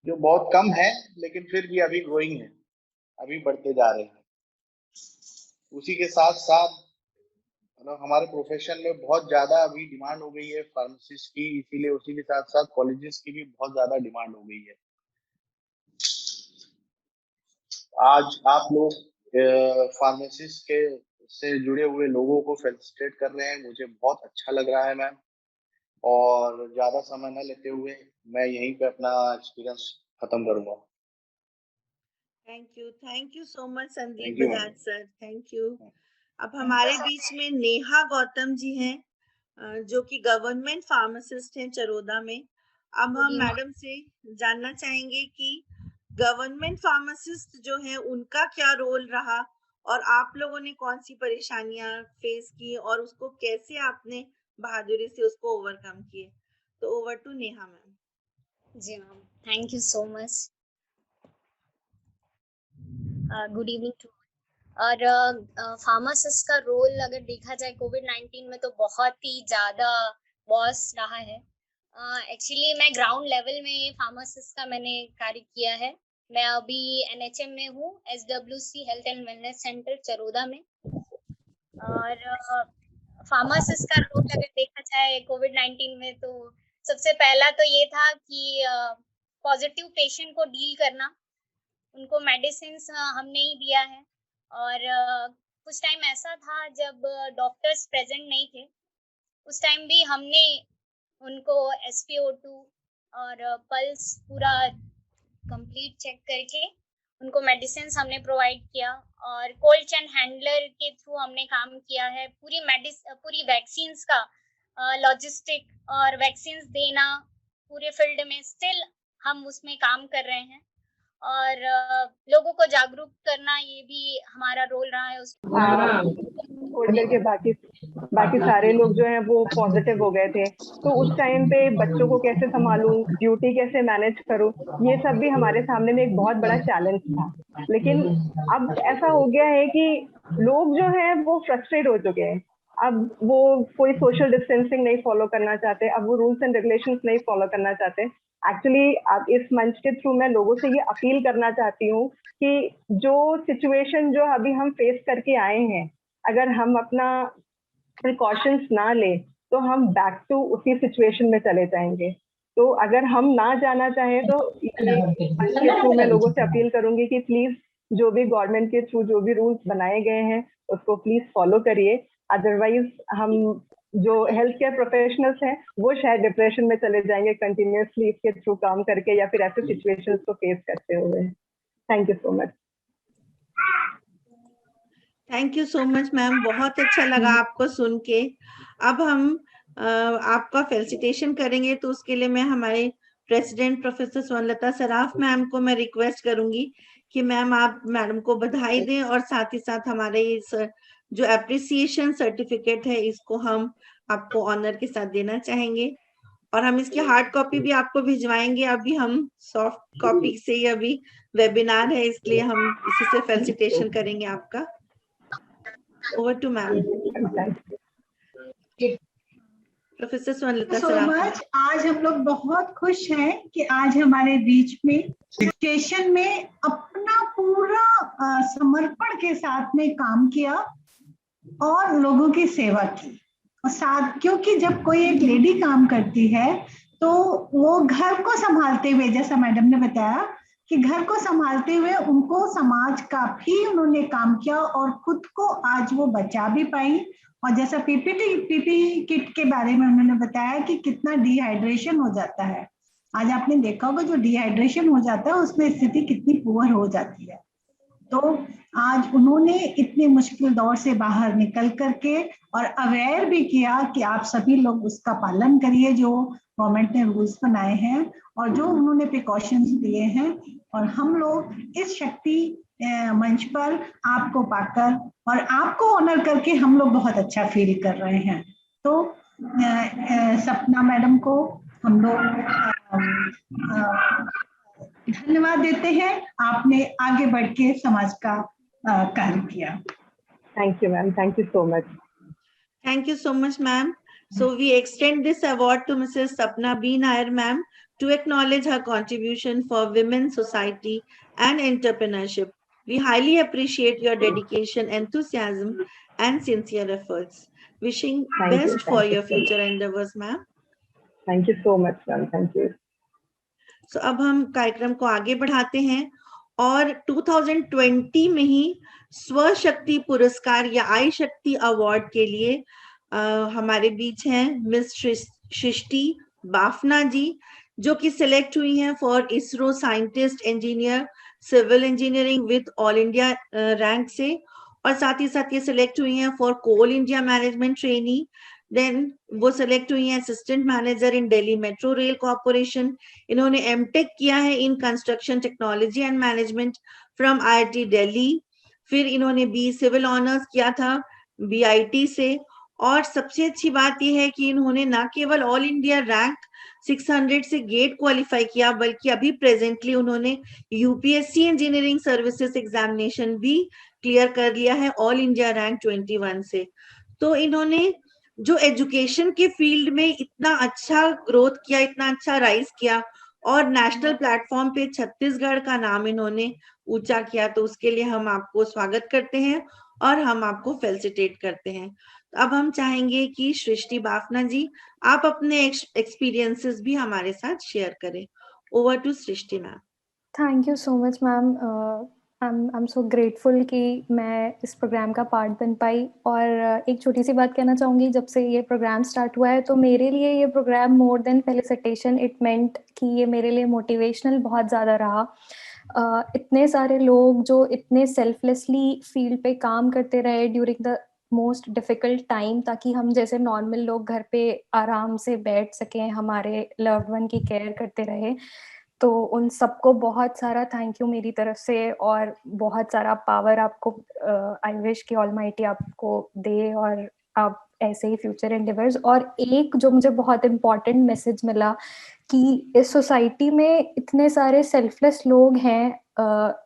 जो बहुत कम है लेकिन फिर भी अभी ग्रोइंग है, अभी बढ़ते जा रहे हैं। उसी के साथ साथ मतलब हमारे प्रोफेशन में बहुत ज्यादा अभी डिमांड हो गई है फार्मासिस्ट की, इसीलिए उसी के साथ साथ कॉलेजेस की भी बहुत ज्यादा डिमांड हो गई है। आज आप लोग फार्मासिस्ट के से जुड़े हुए लोगों को फेलिसिटेट कर रहे हैं, मुझे बहुत अच्छा लग रहा है मैम। और ज्यादा समय न लेते हुए मैं यहीं पे अपना एक्सपीरियंस खत्म करूंगा। Thank you so much Sandeep Thank you, Bajaj ma'am. Sir, thank you. अब हमारे बीच में नेहा गौतम जी हैं जो कि गवर्नमेंट फार्मासिस्ट हैं चरोदा में। अब हम मैडम से जानना चाहेंगे कि गवर्नमेंट फार्मासिस्ट जो है उनका क्या रोल रहा और आप लोगों ने कौन सी परेशानियां फेस की और उसको कैसे आपने बहादुरी से उसको ओवरकम किए। तो ओवर टू नेहा मैम। जी ma'am, thank you so much. Good evening to. और फार्मासिस्ट का रोल अगर देखा जाए कोविड-19 में तो बहुत ही ज़्यादा बॉस रहा है। एक्चुअली मैं ग्राउंड लेवल में फार्मासिस्ट का मैंने कार्य किया है। मैं अभी NHM में हूँ, SWC health and wellness centre Charoda में। और फार्मासिस्ट का रोल अगर देखा जाए कोविड-19 में तो सबसे पहला तो ये था कि पॉजिटिव पेशेंट को डील करना, उनको मेडिसिन हमने ही दिया है। और कुछ टाइम ऐसा था जब डॉक्टर्स प्रेजेंट नहीं थे, उस टाइम भी हमने उनको SpO2 और पल्स पूरा कंप्लीट चेक करके उनको मेडिसिन हमने प्रोवाइड किया। और कोल्ड चेन हैंडलर के थ्रू हमने काम किया है। पूरी वैक्सीन्स का लॉजिस्टिक और वैक्सीन्स देना पूरे फील्ड में स्टिल हम उसमें काम कर रहे हैं। और लोगों को जागरूक करना ये भी हमारा रोल रहा है। छोड़ करके बाकी सारे लोग जो हैं वो पॉजिटिव हो गए थे। तो उस टाइम पे बच्चों को कैसे संभालूं, ड्यूटी कैसे मैनेज करूं, ये सब भी हमारे सामने में एक बहुत बड़ा चैलेंज था। लेकिन अब ऐसा हो गया है कि लोग जो हैं वो फ्रस्ट्रेट हो चुके हैं। अब वो कोई सोशल डिस्टेंसिंग नहीं फॉलो करना चाहते, अब वो रूल्स एंड रेगुलेशंस नहीं फॉलो करना चाहते। एक्चुअली अब इस मंच के थ्रू मैं लोगों से ये अपील करना चाहती हूँ कि जो सिचुएशन जो अभी हम फेस करके आए हैं, अगर हम अपना प्रिकॉशंस ना लें तो हम बैक टू उसी सिचुएशन में चले जाएंगे। तो अगर हम ना जाना चाहें तो ये मंच के थ्रू मैं लोगों से अपील करूंगी कि प्लीज जो भी गवर्नमेंट के थ्रू जो भी रूल्स बनाए गए हैं उसको प्लीज फॉलो करिए। अदरवाइज हम जो हेल्थ केयर प्रोफेशनल्स हैं वो शायद डिप्रेशन में चले जाएंगे कंटिन्यूअसली इसके थ्रू काम करके या फिर ऐसे सिचुएशंस को फेस करते हुए। Thank you so much. Thank you so much ma'am, बहुत अच्छा लगा आपको सुन के। अब हम आपका फेलिसिटेशन करेंगे, तो उसके लिए मैं हमारे president professor Swarnlata Saraf ma'am को मैं रिक्वेस्ट करूंगी कि मैम आप मैडम को बधाई दें और साथ ही साथ हमारे इस जो एप्रिसिएशन सर्टिफिकेट है इसको हम आपको ऑनर के साथ देना चाहेंगे और हम इसकी हार्ड कॉपी भी आपको भिजवाएंगे। अभी हम सॉफ्ट कॉपी से ही अभी वेबिनार है इसलिए हम इसी से फेलिसिटेशन करेंगे आपका। Over to ma'am. Professor Swarnalata so Saraf. Much. आज हम लोग बहुत खुश हैं कि आज हमारे बीच में स्टेशन में अपना पूरा समर्पण के साथ में काम किया और लोगों की सेवा की। और साथ क्योंकि जब कोई एक लेडी काम करती है तो वो घर को संभालते हुए, जैसा मैडम ने बताया कि घर को संभालते हुए उनको समाज का भी उन्होंने काम किया और खुद को आज वो बचा भी पाई। और जैसा पीपी किट के बारे में उन्होंने बताया कि कितना डिहाइड्रेशन हो जाता है। आज आपने देखा होगा जो डिहाइड्रेशन हो जाता है उसमें स्थिति कितनी पुअर हो जाती है। तो आज उन्होंने इतने मुश्किल दौर से बाहर निकल करके और अवेयर भी किया कि आप सभी लोग उसका पालन करिए जो गवर्नमेंट ने रूल्स बनाए हैं और जो उन्होंने प्रिकॉशंस दिए हैं। और हम लोग इस शक्ति मंच पर आपको पाकर और आपको ऑनर करके हम लोग बहुत अच्छा फील कर रहे हैं। तो सपना मैडम को हम लोग धन्यवाद देते हैं, आपने आगे बढ़ के समाज का कार्य किया। Thank you ma'am, thank you so much. Thank you so much, ma'am. So we extend this award to Mrs. Sapna B. Nair, ma'am, to acknowledge her contribution for women's society and entrepreneurship. We highly appreciate your dedication, enthusiasm, and sincere efforts. Wishing best for your future endeavors, ma'am. Thank you so much, ma'am. Thank you. So अब हम कार्यक्रम को आगे बढ़ाते हैं और 2020 में ही स्वशक्ति पुरस्कार या आई शक्ति अवार्ड के लिए हमारे बीच हैं मिस सृष्टि बाफना जी, जो कि सिलेक्ट हुई हैं for ISRO scientist engineer civil engineering with All India rank से, और साथ ही साथ ये सिलेक्ट हुई हैं for Coal India management trainee. Then वो सिलेक्ट हुई हैं assistant manager in Delhi metro rail corporation. इन्होंने एमटेक किया है in construction technology and management from IIT Delhi. फिर इन्होंने बी सिविल ऑनर्स किया था बीआईटी से। और सबसे अच्छी बात यह है कि इन्होंने ना केवल ऑल इंडिया रैंक 600 से गेट क्वालिफाई किया, बल्कि अभी प्रेजेंटली उन्होंने यूपीएससी इंजीनियरिंग सर्विसेज एग्जामिनेशन भी क्लियर कर लिया है ऑल इंडिया रैंक 21 से। तो इन्होंने जो एजुकेशन के फील्ड में इतना अच्छा ग्रोथ किया, इतना अच्छा राइज किया और नेशनल प्लेटफॉर्म पे छत्तीसगढ़ का नाम इन्होंने ऊंचा किया, तो उसके लिए हम आपको स्वागत करते हैं और हम आपको फेलिसिटेट करते हैं। तो अब हम चाहेंगे कि सृष्टि बाफना जी आप अपने एक्सपीरियंसेस भी हमारे साथ शेयर करें। Over to Srishti ma'am. Thank you so much ma'am. I am so grateful कि मैं इस प्रोग्राम का पार्ट बन पाई। और एक छोटी सी बात कहना चाहूँगी, जब से ये प्रोग्राम स्टार्ट हुआ है तो मेरे लिए ये programme more than felicitation it meant कि ये मेरे लिए मोटिवेशनल बहुत ज़्यादा रहा। इतने सारे लोग जो इतने सेल्फलेसली फील्ड पे काम करते रहे during the most difficult time, ताकि हम जैसे नॉर्मल लोग घर पे आराम से बैठ सकें, हमारे लव्ड वन की केयर करते रहे। तो उन सबको बहुत सारा थैंक यू मेरी तरफ से, और बहुत सारा पावर आपको, आई विश कि ऑलमाइटी आपको दे और आप ऐसे ही फ्यूचर एंडेवर्स। और एक जो मुझे बहुत इम्पोर्टेंट मैसेज मिला कि इस सोसाइटी में इतने सारे सेल्फलेस लोग हैं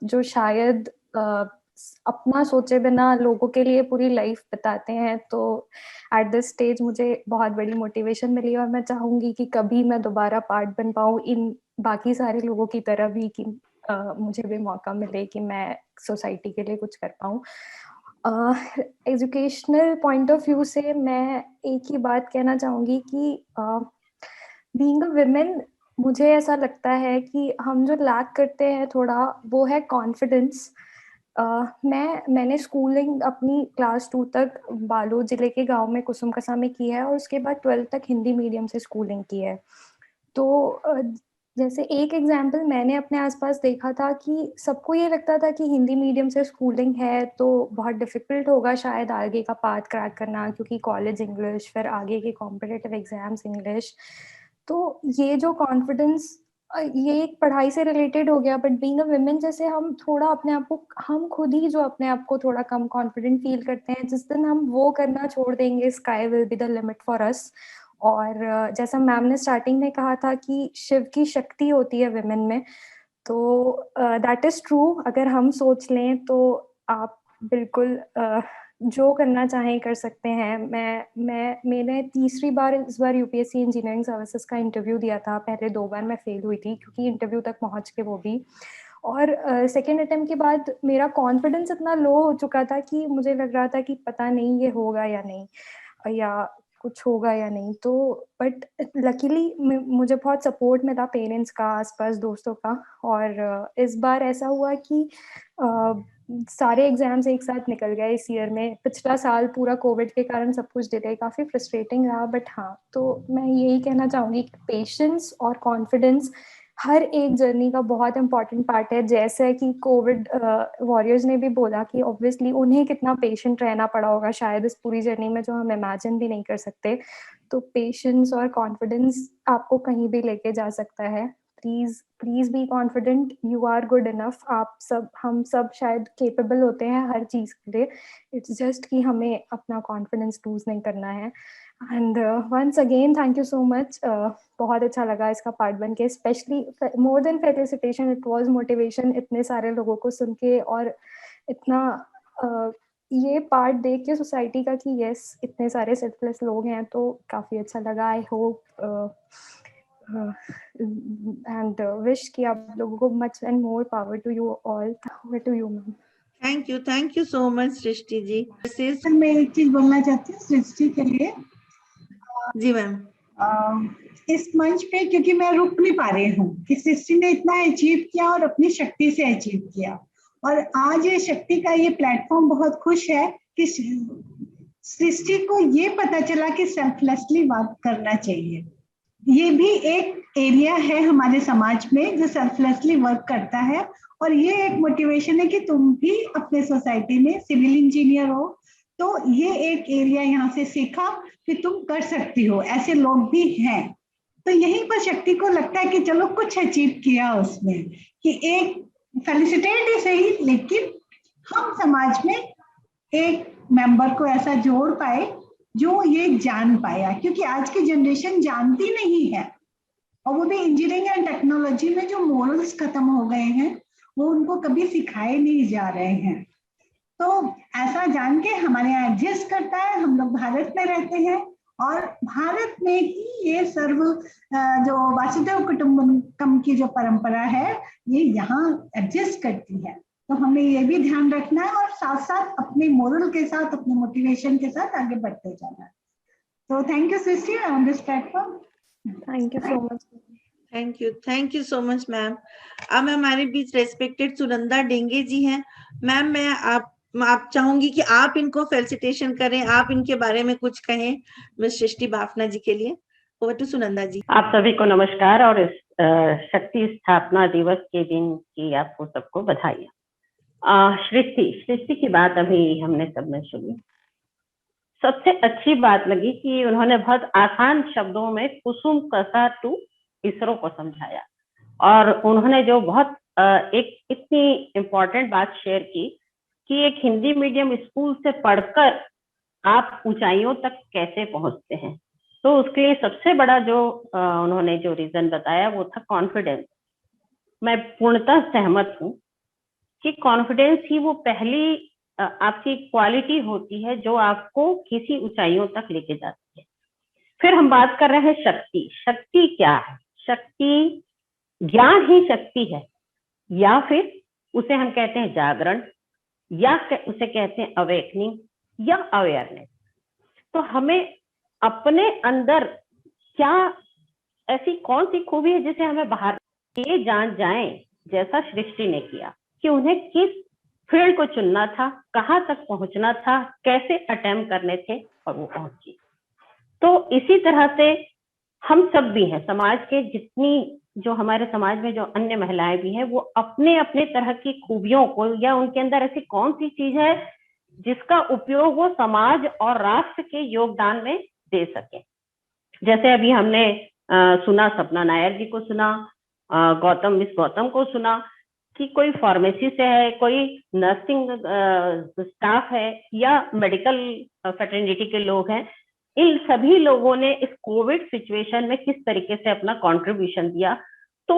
जो शायद अपना सोचे बिना लोगों के लिए पूरी लाइफ बिताते हैं। तो एट दिस स्टेज मुझे बहुत बड़ी मोटिवेशन मिली, और मैं चाहूंगी कि कभी मैं दोबारा पार्ट बन पाऊँ इन बाकी सारे लोगों की तरह भी, कि मुझे भी मौका मिले कि मैं सोसाइटी के लिए कुछ कर पाऊँ। एजुकेशनल पॉइंट ऑफ व्यू से मैं एक ही बात कहना चाहूंगी कि बीइंग अ वुमेन, मुझे ऐसा लगता है कि हम जो लैक करते हैं थोड़ा, वो है कॉन्फिडेंस। मैंने स्कूलिंग अपनी क्लास 2 तक बालोद जिले के गांव में कुसुम कसा में की है, और उसके बाद 12th तक हिंदी मीडियम से स्कूलिंग की है। तो जैसे एक एग्जाम्पल मैंने अपने आसपास देखा था कि सबको ये लगता था कि हिंदी मीडियम से स्कूलिंग है तो बहुत डिफिकल्ट होगा शायद आगे का पाथ क्रैक करना, क्योंकि कॉलेज इंग्लिश, फिर आगे के कॉम्पिटिटिव एग्जाम्स इंग्लिश। तो ये जो कॉन्फिडेंस, ये एक पढ़ाई से रिलेटेड हो गया, बट बीइंग अ वुमेन जैसे हम थोड़ा अपने आप को, हम खुद ही जो अपने आप को थोड़ा कम कॉन्फिडेंट फील करते हैं, जिस दिन हम वो करना छोड़ देंगे, sky will be the limit for us. और जैसा मैम ने स्टार्टिंग में कहा था कि शिव की शक्ति होती है विमेन में, तो दैट इज ट्रू। अगर हम सोच लें तो आप बिल्कुल जो करना चाहें कर सकते हैं। मैंने तीसरी बार इस बार यूपीएससी इंजीनियरिंग सर्विसेज का इंटरव्यू दिया था। पहले 2 बार मैं फेल हुई थी क्योंकि इंटरव्यू तक पहुंच के वो भी, और सेकेंड अटेम्प्ट के बाद मेरा कॉन्फिडेंस इतना लो हो चुका था कि मुझे लग रहा था कि पता नहीं ये होगा या नहीं, या कुछ होगा या नहीं। तो बट लकीली मुझे बहुत सपोर्ट मिला पेरेंट्स का, आसपास दोस्तों का। और इस बार ऐसा हुआ कि सारे एग्जाम्स एक साथ निकल गए इस ईयर में। पिछला साल पूरा कोविड के कारण सब कुछ डिले, काफ़ी फ्रस्ट्रेटिंग रहा। बट हाँ, तो मैं यही कहना चाहूँगी कि पेशेंस और कॉन्फिडेंस हर एक जर्नी का बहुत इंपॉर्टेंट पार्ट है। जैसे कि कोविड वॉरियर्स ने भी बोला कि ऑब्वियसली उन्हें कितना पेशेंट रहना पड़ा होगा शायद इस पूरी जर्नी में, जो हम इमेजिन भी नहीं कर सकते। तो पेशेंस और कॉन्फिडेंस आपको कहीं भी लेके जा सकता है। Please please be confident, you are good enough. आप सब, हम सब शायद केपेबल होते हैं हर चीज़ के लिए। इट्स जस्ट कि हमें अपना कॉन्फिडेंस लूज नहीं करना है। And once again thank you so much. बहुत अच्छा लगा इसका पार्ट बन के, specially more than felicitation, it was motivation इतने सारे लोगों को सुन के, और इतना ये पार्ट देख के सोसाइटी का कि यस इतने सारे सेल्फलेस लोग हैं, तो काफ़ी अच्छा लगा। आई होप एंड विश कि आप लोगों को much and more power to you all. Over to you ma'am. Thank you so much Srishti ji. मैं एक चीज बोलना चाहती हूँ सृष्टि के लिए। जी मैम। इस मंच पे क्योंकि मैं रुक नहीं पा रही हूँ कि सृष्टि ने इतना अचीव किया और अपनी शक्ति से अचीव किया, और आज ये शक्ति का ये प्लेटफॉर्म बहुत खुश है कि सृष्टि को ये पता चला कि सेल्फलेसली वर्क करना चाहिए। ये भी एक एरिया है हमारे समाज में जो सेल्फलेसली वर्क करता है, और ये एक मोटिवेशन है कि तुम भी अपने सोसाइटी में सिविल इंजीनियर हो, तो ये एक एरिया यहाँ से सीखा कि तुम कर सकती हो, ऐसे लोग भी हैं। तो यहीं पर शक्ति को लगता है कि चलो कुछ अचीव किया उसमें, कि एक फेलिसिटेट ही सही, लेकिन हम समाज में एक मेंबर को ऐसा जोड़ पाए जो ये जान पाया, क्योंकि आज की जनरेशन जानती नहीं है, और वो भी इंजीनियरिंग एंड टेक्नोलॉजी में जो मॉरल्स खत्म हो गए हैं वो उनको कभी सिखाए नहीं जा रहे हैं। तो ऐसा जान के हमारे यहाँ एग्जिस्ट करता है, हम लोग भारत में रहते हैं, और भारत में ही ये सर्व जो वासुदेव कुटुंबकम की जो परंपरा है ये यहाँ एग्जिस्ट करती है। तो हमें ये भी ध्यान रखना है, और साथ साथ अपने मोरल के साथ, अपने मोटिवेशन के साथ आगे बढ़ते जाना है। तो thank you Srishti on this platform. Thank you so much. Thank you so much ma'am. अब हमारे बीच रेस्पेक्टेड सुनंदा डेंगे जी हैं। मैम मैं आप चाहूंगी कि आप इनको फेलिसिटेशन करें, आप इनके बारे में कुछ कहें मिस सृष्टि बाफना जी के लिए। ओवर टू सुनंदा जी। आप सभी को नमस्कार, और इस शक्ति स्थापना दिवस के दिन की आपको सबको बधाई। सृष्टि की बात अभी हमने सबने सुनी। सबसे अच्छी बात लगी कि उन्होंने बहुत आसान शब्दों में कुसुम कसा टू इसरो को समझाया, और उन्होंने जो बहुत एक इतनी इम्पोर्टेंट बात शेयर की कि एक हिंदी मीडियम स्कूल से पढ़कर आप ऊंचाइयों तक कैसे पहुंचते हैं। तो उसके लिए सबसे बड़ा जो उन्होंने जो रीजन बताया वो था कॉन्फिडेंस। मैं पूर्णतः सहमत हूँ कि कॉन्फिडेंस ही वो पहली आपकी क्वालिटी होती है जो आपको किसी ऊंचाइयों तक लेके जाती है। फिर हम बात कर रहे हैं शक्ति। शक्ति क्या है? शक्ति ज्ञान ही शक्ति है, या फिर उसे हम कहते हैं जागरण, या उसे कहते हैं अवेकनिंग या अवेयरनेस। तो हमें अपने अंदर क्या ऐसी कौन सी खूबी है जिसे हमें बाहर ये जान जाएं, जैसा सृष्टि ने किया कि उन्हें किस फील्ड को चुनना था, कहाँ तक पहुंचना था, कैसे अटेम्प्ट करने थे और वो पहुंची। तो इसी तरह से हम सब भी हैं, समाज के जितनी जो हमारे समाज में जो अन्य महिलाएं भी हैं, वो अपने अपने तरह की खूबियों को या उनके अंदर ऐसी कौन सी चीज है जिसका उपयोग वो समाज और राष्ट्र के योगदान में दे सके। जैसे अभी हमने सुना, सपना नायर जी को सुना, मिस गौतम को सुना कि कोई फार्मेसी से है, कोई नर्सिंग स्टाफ है या मेडिकल फ्रेटर्निटी के लोग हैं। इन सभी लोगों ने इस कोविड सिचुएशन में किस तरीके से अपना कंट्रीब्यूशन दिया। तो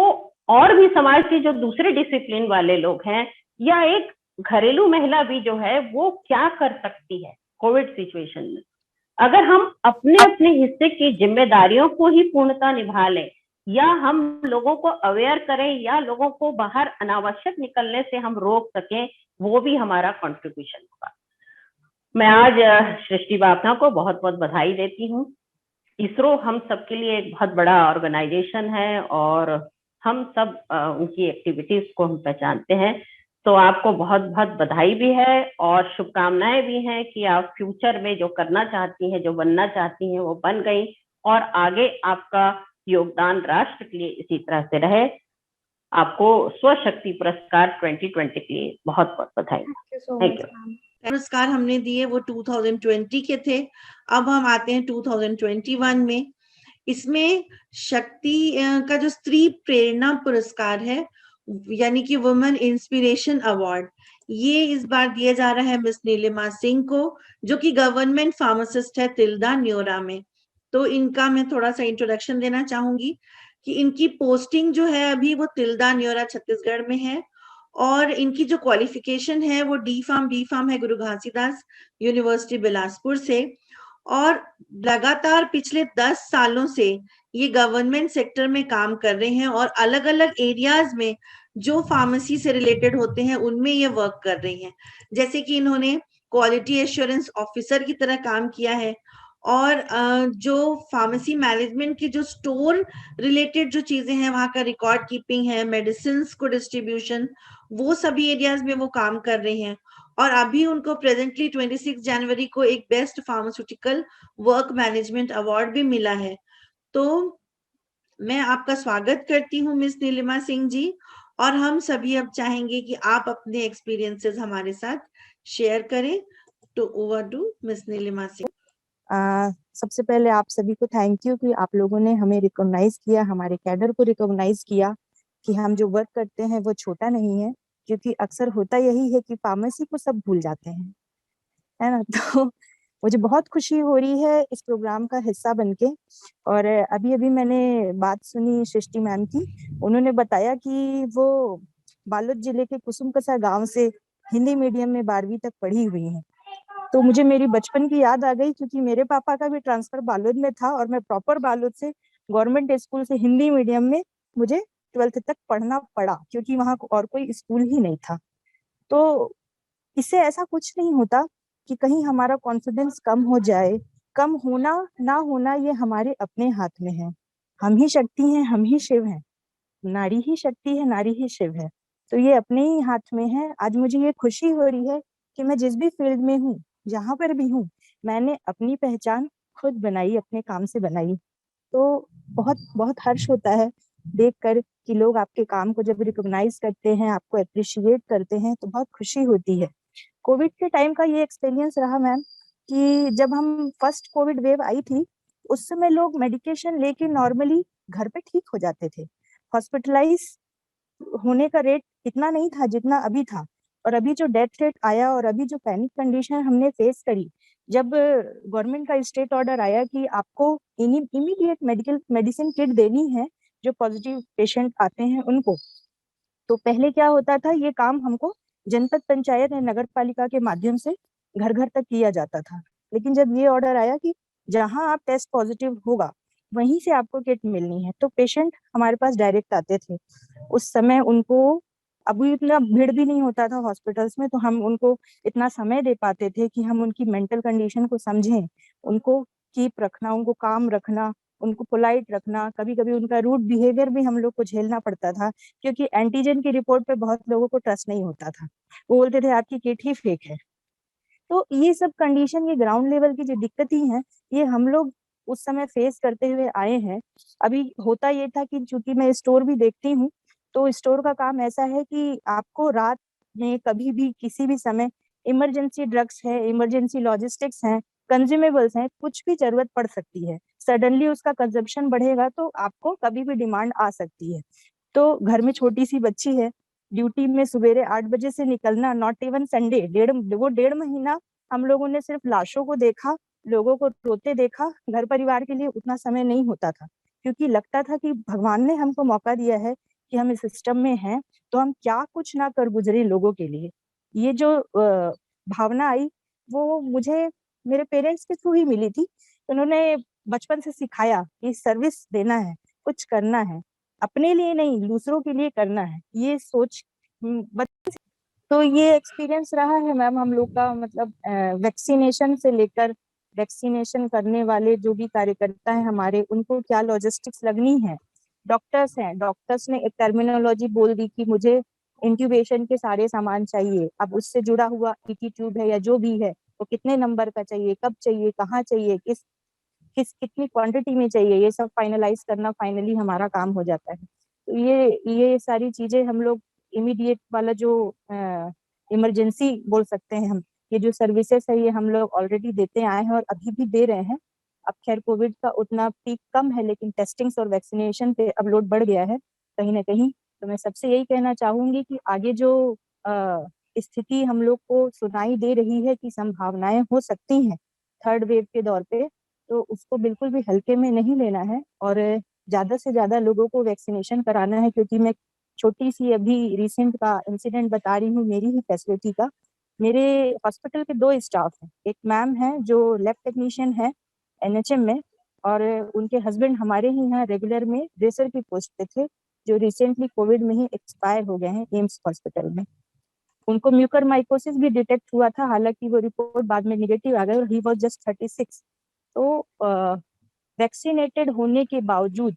और भी समाज के जो दूसरे डिसिप्लिन वाले लोग हैं या एक घरेलू महिला भी जो है वो क्या कर सकती है कोविड सिचुएशन में। अगर हम अपने अपने हिस्से की जिम्मेदारियों को ही पूर्णतः निभा लें, या हम लोगों को अवेयर करें, या लोगों को बाहर अनावश्यक निकलने से हम रोक सकें, वो भी हमारा कंट्रीब्यूशन होगा। मैं आज सृष्टि बापना को बहुत बहुत बधाई देती हूँ। इसरो हम सबके लिए एक बहुत बड़ा ऑर्गेनाइजेशन है और हम सब उनकी एक्टिविटीज को हम पहचानते हैं। तो आपको बहुत बहुत बधाई भी है और शुभकामनाएं भी हैं कि आप फ्यूचर में जो करना चाहती हैं, जो बनना चाहती हैं, वो बन गई और आगे आपका योगदान राष्ट्र के लिए इसी तरह से रहे। आपको स्वशक्ति पुरस्कार 2020 के लिए बहुत बहुत बधाई। Thank you. पुरस्कार हमने दिए वो 2020 के थे। अब हम आते हैं 2021 में। इसमें शक्ति का जो स्त्री प्रेरणा पुरस्कार है, यानी कि वुमेन इंस्पिरेशन अवार्ड, ये इस बार दिया जा रहा है मिस नीलिमा सिंह को, जो कि गवर्नमेंट फार्मासिस्ट है तिल्दा न्योरा में। तो इनका मैं थोड़ा सा इंट्रोडक्शन देना चाहूंगी कि इनकी पोस्टिंग जो है अभी वो तिल्दा न्योरा छत्तीसगढ़ में है और इनकी जो क्वालिफिकेशन है वो बी फार्म है गुरु घासीदास यूनिवर्सिटी बिलासपुर से। और लगातार पिछले 10 सालों से ये गवर्नमेंट सेक्टर में काम कर रहे हैं और अलग अलग एरियाज में जो फार्मेसी से रिलेटेड होते हैं उनमें ये वर्क कर रही हैं। जैसे कि इन्होंने क्वालिटी एश्योरेंस ऑफिसर की तरह काम किया है और जो फार्मेसी मैनेजमेंट की जो स्टोर रिलेटेड जो चीजें हैं, वहां का रिकॉर्ड कीपिंग है, मेडिसिन को डिस्ट्रीब्यूशन, वो सभी एरियाज में वो काम कर रहे हैं। और अभी उनको प्रेजेंटली 26 जनवरी को एक best pharmaceutical work management award भी मिला है। तो मैं आपका स्वागत करती हूँ मिस नीलिमा सिंह जी, और हम सभी अब चाहेंगे कि आप अपने एक्सपीरियंसेस हमारे साथ शेयर करें। तो over to miss Neelima Singh. सबसे पहले आप सभी को थैंक यू कि आप लोगों ने हमें रिकॉग्नाइज किया, हमारे कैडर को रिकॉग्नाइज किया कि हम जो वर्क करते हैं वो छोटा नहीं है, क्योंकि अक्सर होता यही है कि फार्मेसी को सब भूल जाते हैं, है ना। तो मुझे बहुत खुशी हो रही है इस प्रोग्राम का हिस्सा बनके। और अभी अभी मैंने बात सुनी सृष्टि मैम की, उन्होंने बताया कि वो बालोद जिले के कुसुमकसा गांव से हिंदी मीडियम में 12वीं तक पढ़ी हुई हैं। तो मुझे मेरी बचपन की याद आ गई, क्योंकि मेरे पापा का भी ट्रांसफर बालोद में था और मैं प्रॉपर बालोद से गवर्नमेंट स्कूल से हिंदी मीडियम में मुझे 12th तक पढ़ना पड़ा, क्योंकि वहां और कोई स्कूल ही नहीं था। तो इससे ऐसा कुछ नहीं होता कि कहीं हमारा कॉन्फिडेंस कम हो जाए। कम होना ना होना ये हमारे अपने हाथ में है। हम ही शक्ति हैं, हम ही शिव हैं। नारी ही शक्ति है, नारी ही शिव है। तो ये अपने ही हाथ में है। आज मुझे ये खुशी हो रही है कि मैं जिस भी फील्ड में हूँ, जहां पर भी हूँ, मैंने अपनी पहचान खुद बनाई, अपने काम से बनाई। तो बहुत बहुत हर्ष होता है देखकर कि लोग आपके काम को जब रिकॉग्नाइज करते हैं, आपको अप्रिशिएट करते हैं, तो बहुत खुशी होती है। कोविड के टाइम का ये एक्सपीरियंस रहा मैम कि जब हम फर्स्ट कोविड वेव आई थी, उस समय लोग मेडिकेशन लेके नॉर्मली घर पे ठीक हो जाते थे। हॉस्पिटलाइज होने का रेट इतना नहीं था जितना अभी था। और अभी जो डेथ रेट आया और अभी जो पैनिक कंडीशन हमने फेस करी, जब गवर्नमेंट का स्टेट ऑर्डर आया कि आपको इमीडिएट मेडिसिन किट देनी है जो पॉजिटिव पेशेंट आते हैं उनको, तो पहले क्या होता था, ये काम हमको जनपद पंचायत या नगर पालिका के माध्यम से घर घर तक किया जाता था। लेकिन जब ये ऑर्डर आया कि जहां आप टेस्ट पॉजिटिव होगा वहीं से आपको किट मिलनी है, तो पेशेंट हमारे पास डायरेक्ट आते थे। उस समय उनको, अभी इतना भीड़ भी नहीं होता था हॉस्पिटल्स में, तो हम उनको इतना समय दे पाते थे कि हम उनकी मेंटल कंडीशन को समझें, उनको कीप रखना, उनको काम रखना, उनको पोलाइट रखना। कभी कभी उनका रूड बिहेवियर भी हम लोग को झेलना पड़ता था, क्योंकि एंटीजन की रिपोर्ट पे बहुत लोगों को ट्रस्ट नहीं होता था, वो बोलते थे आपकी किट ही फेक है। तो ये सब कंडीशन, ये ग्राउंड लेवल की जो दिक्कतें हैं, ये हम लोग उस समय फेस करते हुए आए हैं। अभी होता ये था कि चूंकि मैं स्टोर भी देखती हूँ, तो स्टोर का काम ऐसा है कि आपको रात में कभी भी किसी भी समय इमरजेंसी ड्रग्स है, इमरजेंसी लॉजिस्टिक्स है, कंज्यूमेबल्स हैं, कुछ भी जरूरत पड़ सकती है। सडनली उसका कंजप्शन बढ़ेगा तो आपको कभी भी डिमांड आ सकती है। तो घर में छोटी सी बच्ची है, ड्यूटी में सवेरे 8 बजे से निकलना, नॉट इवन संडे, 1.5 महीना हम लोगों ने सिर्फ लाशों को देखा, लोगों को रोते देखा। घर परिवार के लिए उतना समय नहीं होता था, क्योंकि लगता था कि भगवान ने हमको मौका दिया है कि हम इस सिस्टम में हैं, तो हम क्या कुछ ना कर गुजरे लोगों के लिए। ये जो भावना आई वो मुझे मेरे पेरेंट्स के थ्रू ही मिली थी। उन्होंने बचपन से सिखाया कि सर्विस देना है, कुछ करना है, अपने लिए नहीं दूसरों के लिए करना है, ये सोच तो ये एक्सपीरियंस रहा है मैम हम लोग का। मतलब वैक्सीनेशन से लेकर वैक्सीनेशन करने वाले जो भी कार्यकर्ता हैं हमारे, उनको क्या लॉजिस्टिक्स लगनी है। डॉक्टर्स हैं, डॉक्टर्स ने एक टर्मिनोलॉजी बोल दी कि मुझे इंक्यूबेशन के सारे सामान चाहिए। अब उससे जुड़ा हुआ ईटी ट्यूब है या जो भी है, वो कितने नंबर का चाहिए, कब चाहिए, कहाँ चाहिए, कितनी क्वांटिटी में चाहिए, ये सब फाइनलाइज करना फाइनली हमारा काम हो जाता है। तो ये सारी चीजें हम लोग इमीडिएट वाला जो इमरजेंसी बोल सकते हैं हम, ये जो सर्विसेज है ये हम लोग ऑलरेडी देते आए हैं और अभी भी दे रहे हैं। अब खैर कोविड का उतना पीक कम है, लेकिन टेस्टिंग्स और वैक्सीनेशन पे अब लोड बढ़ गया है कहीं ना कहीं। तो मैं सबसे यही कहना चाहूंगी कि आगे जो स्थिति हम लोग को सुनाई दे रही है कि संभावनाएं हो सकती हैं थर्ड वेव के दौर पे, तो उसको बिल्कुल भी हल्के में नहीं लेना है और ज्यादा से ज्यादा लोगों को वैक्सीनेशन कराना है। क्योंकि मैं छोटी सी अभी रिसेंट का इंसिडेंट बता रही हूँ मेरी ही फैसिलिटी का। मेरे हॉस्पिटल के 2 स्टाफ हैं, एक मैम है जो लैब टेक्नीशियन है एनएचएम में, और उनके हस्बैंड हमारे ही यहाँ रेगुलर में ड्रेसर की पोस्ट पे थे, जो रिसेंटली कोविड में ही एक्सपायर हो गए हैं एम्स हॉस्पिटल में। उनको म्यूकरमाइकोसिस भी डिटेक्ट हुआ था, हालांकि वो रिपोर्ट बाद में निगेटिव आ गई और ही वाज जस्ट 36। तो वैक्सीनेटेड होने के बावजूद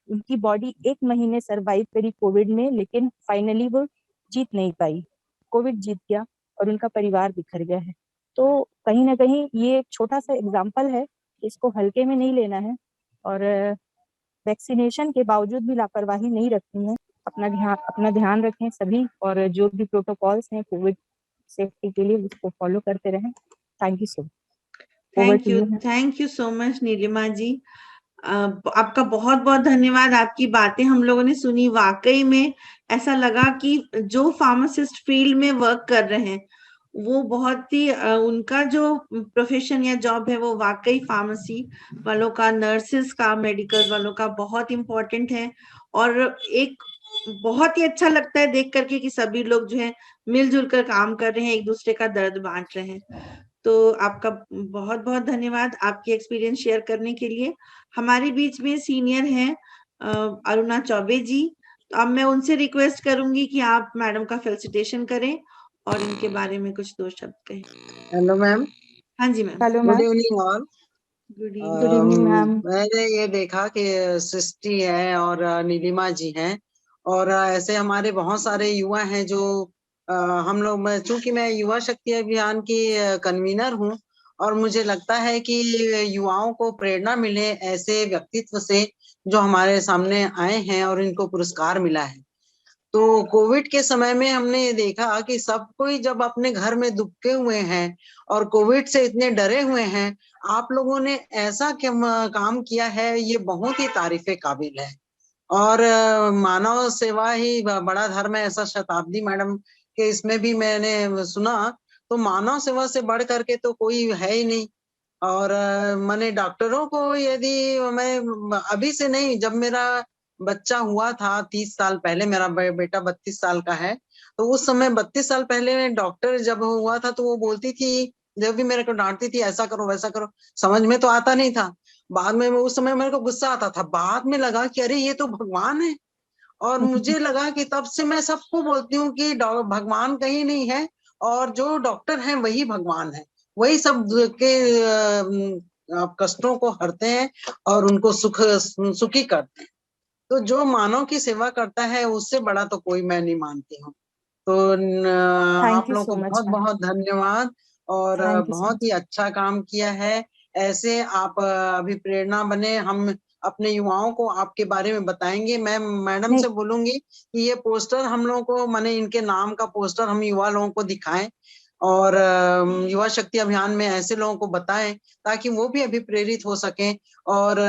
उनकी बॉडी 1 महीने सरवाइव करी कोविड में, लेकिन फाइनली वो जीत नहीं पाई, कोविड जीत गया और उनका परिवार बिखर गया है। तो कहीं ना कहीं ये एक छोटा सा एग्जाम्पल है, इसको हल्के में नहीं लेना है और वैक्सीनेशन के बावजूद भी लापरवाही नहीं रखनी है। अपना ध्यान रखें सभी, और जो भी प्रोटोकॉल्स हैं कोविड सेफ्टी के लिए उसको फॉलो करते रहें। Thank you so much. Thank you so much Neelima ji. आपका बहुत बहुत धन्यवाद। आपकी बातें हम लोगों ने सुनी, वाकई में ऐसा लगा कि जो फार्मासिस्ट फील्ड में वर्क कर रहे हैं वो बहुत ही उनका जो प्रोफेशन या जॉब है वो वाकई फार्मेसी वालों का, नर्सेस का, मेडिकल वालों का बहुत इम्पोर्टेंट है। और एक बहुत ही अच्छा लगता है देख करके कि सभी लोग जो है मिलजुल कर काम कर रहे हैं, एक दूसरे का दर्द बांट रहे हैं। तो आपका बहुत बहुत धन्यवाद आपके एक्सपीरियंस शेयर करने के लिए। हमारे बीच में सीनियर हैं अरुणा चौबे जी, तो अब मैं उनसे रिक्वेस्ट करूंगी कि आप मैडम का फेलिसिटेशन करें और इनके बारे में कुछ 2 शब्द कहें। Hello ma'am. हाँ जी ma'am. Hello good ma'am. Evening all. Good good evening ma'am. मैंने ये देखा कि सृष्टि है और नीलिमा जी हैं, और ऐसे हमारे बहुत सारे युवा हैं जो हम लोग, चूंकि मैं युवा शक्ति अभियान की कन्वीनर हूँ, और मुझे लगता है कि युवाओं को प्रेरणा मिले ऐसे व्यक्तित्व से जो हमारे सामने आए हैं और इनको पुरस्कार मिला है। तो कोविड के समय में हमने ये देखा कि सब कोई जब अपने घर में दुबके हुए हैं और कोविड से इतने डरे हुए हैं, आप लोगों ने ऐसा काम किया है, ये बहुत ही तारीफे काबिल है। और मानव सेवा ही बड़ा धर्म है, ऐसा शताब्दी मैडम के इसमें भी मैंने सुना। तो मानव सेवा से बढ़ करके तो कोई है ही नहीं। और मैंने डॉक्टरों को, यदि मैं अभी से नहीं, जब मेरा बच्चा हुआ था 30 साल पहले, मेरा बेटा 32 साल का है, तो उस समय 32 साल पहले डॉक्टर जब हुआ था तो वो बोलती थी, जब भी मेरे को डांटती थी, ऐसा करो वैसा करो, समझ में तो आता नहीं था। बाद में उस समय मेरे को गुस्सा आता था, बाद में लगा कि अरे ये तो भगवान है। और मुझे लगा कि तब से मैं सबको बोलती हूँ कि भगवान कहीं नहीं है, और जो डॉक्टर हैं वही भगवान है, वही सब के कष्टों को हरते हैं और उनको सुखी करते हैं। तो जो मानव की सेवा करता है उससे बड़ा तो कोई मैं नहीं मानती हूँ। तो थैंक आप यू लोगों सो को मच बहुत मैम। बहुत धन्यवाद, और थैंक यू सो बहुत ही अच्छा काम किया है। ऐसे आप अभी प्रेरणा बने, हम अपने युवाओं को आपके बारे में बताएंगे। मैं मैडम से बोलूंगी कि ये पोस्टर हम लोगों को, माने इनके नाम का पोस्टर हम युवा लोगों को दिखाएं, और युवा शक्ति अभियान में ऐसे लोगों को बताएं ताकि वो भी अभी प्रेरित हो सकें और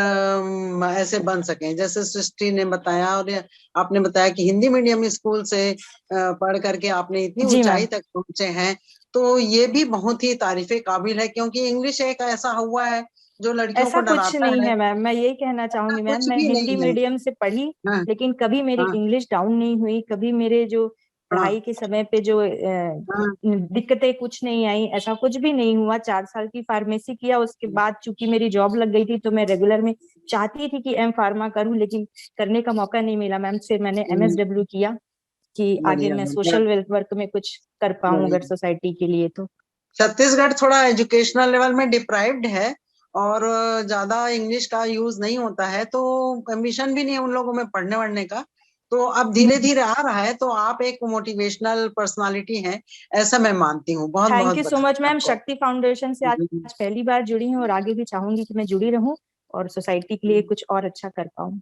ऐसे बन सकें, जैसे सृष्टि ने बताया और आपने बताया कि हिंदी मीडियम स्कूल से पढ़ करके आपने इतनी जी ऊंचाई मैम। तक पहुंचे हैं। तो ये भी बहुत ही तारीफे काबिल है, क्योंकि इंग्लिश एक ऐसा हुआ है जो लड़कियों को ऐसा कुछ डराता नहीं है। है मैम, मैं यही कहना ऐसा चाहूंगी मैम, कुछ मैं भी हिंदी नहीं है। मीडियम से पढ़ी, हाँ, लेकिन कभी मेरी हाँ, इंग्लिश डाउन नहीं हुई, कभी मेरे जो हाँ, पढ़ाई के समय पे जो हाँ, दिक्कतें कुछ नहीं आई, ऐसा कुछ भी नहीं हुआ। 4 साल की फार्मेसी किया, उसके बाद चूंकि मेरी जॉब लग गई थी तो मैं रेगुलर में चाहती थी कि एम फार्मा करूं, लेकिन करने का मौका नहीं मिला मैम। फिर मैंने MSW किया कि आगे बढ़िया मैं बढ़िया सोशल वर्क में कुछ कर पाऊं अगर बढ़िया। सोसाइटी के लिए तो। छत्तीसगढ़ थोड़ा एजुकेशनल लेवल में डिप्राइव्ड है, और ज्यादा इंग्लिश का यूज नहीं होता है, तो एम्बिशन भी नहीं है उन लोगों में पढ़ने वढ़ने का। तो अब धीरे धीरे आ रहा है, तो आप एक मोटिवेशनल पर्सनालिटी हैं, ऐसा मैं मानती हूँ। बहुत थैंक बहुत यू सो बधाई मच मैम। आपको। शक्ति फाउंडेशन से आज पहली बार जुड़ी हूँ और आगे भी चाहूंगी कि मैं जुड़ी रहूं और सोसाइटी के लिए कुछ और अच्छा कर पाऊं।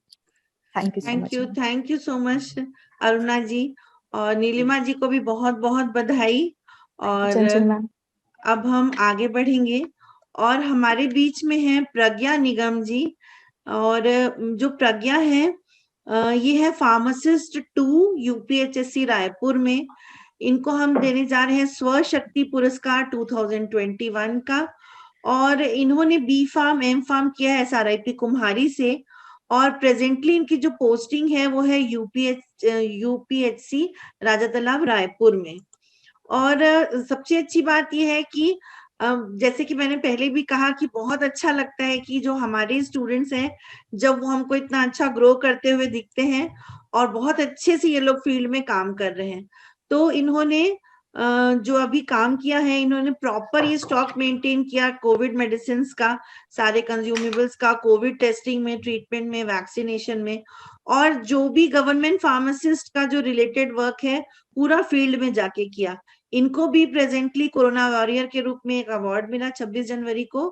Thank you so much. Thank you so much Aruna ji, और नीलिमा जी को भी बहुत बहुत बधाई। और चंचल मैम। अब हम आगे बढ़ेंगे और हमारे बीच में है प्रज्ञा निगम जी। और जो प्रज्ञा है ये है फार्मासिस्ट 2 UPHSC रायपुर में। इनको हम देने जा रहे हैं स्वशक्ति पुरस्कार 2021 का। और इन्होंने B.Pharm M.Pharm किया है SRIP कुम्हारी से, और प्रेजेंटली इनकी जो पोस्टिंग है वो है UPHC राजा तालाब रायपुर में। और सबसे अच्छी बात यह है कि जैसे कि मैंने पहले भी कहा कि बहुत अच्छा लगता है कि जो हमारे स्टूडेंट्स हैं, जब वो हमको इतना अच्छा ग्रो करते हुए दिखते हैं और बहुत अच्छे से ये लोग फील्ड में काम कर रहे हैं। तो इन्होंने जो अभी काम किया है, इन्होंने प्रॉपर ये स्टॉक मेंटेन किया कोविड मेडिसिन का, सारे कंज्यूमेबल्स का, कोविड टेस्टिंग में, ट्रीटमेंट में, वैक्सीनेशन में, और जो भी गवर्नमेंट फार्मासिस्ट का जो रिलेटेड वर्क है पूरा फील्ड में जाके किया। इनको भी प्रेजेंटली कोरोना वॉरियर के रूप में एक अवार्ड मिला 26 जनवरी को।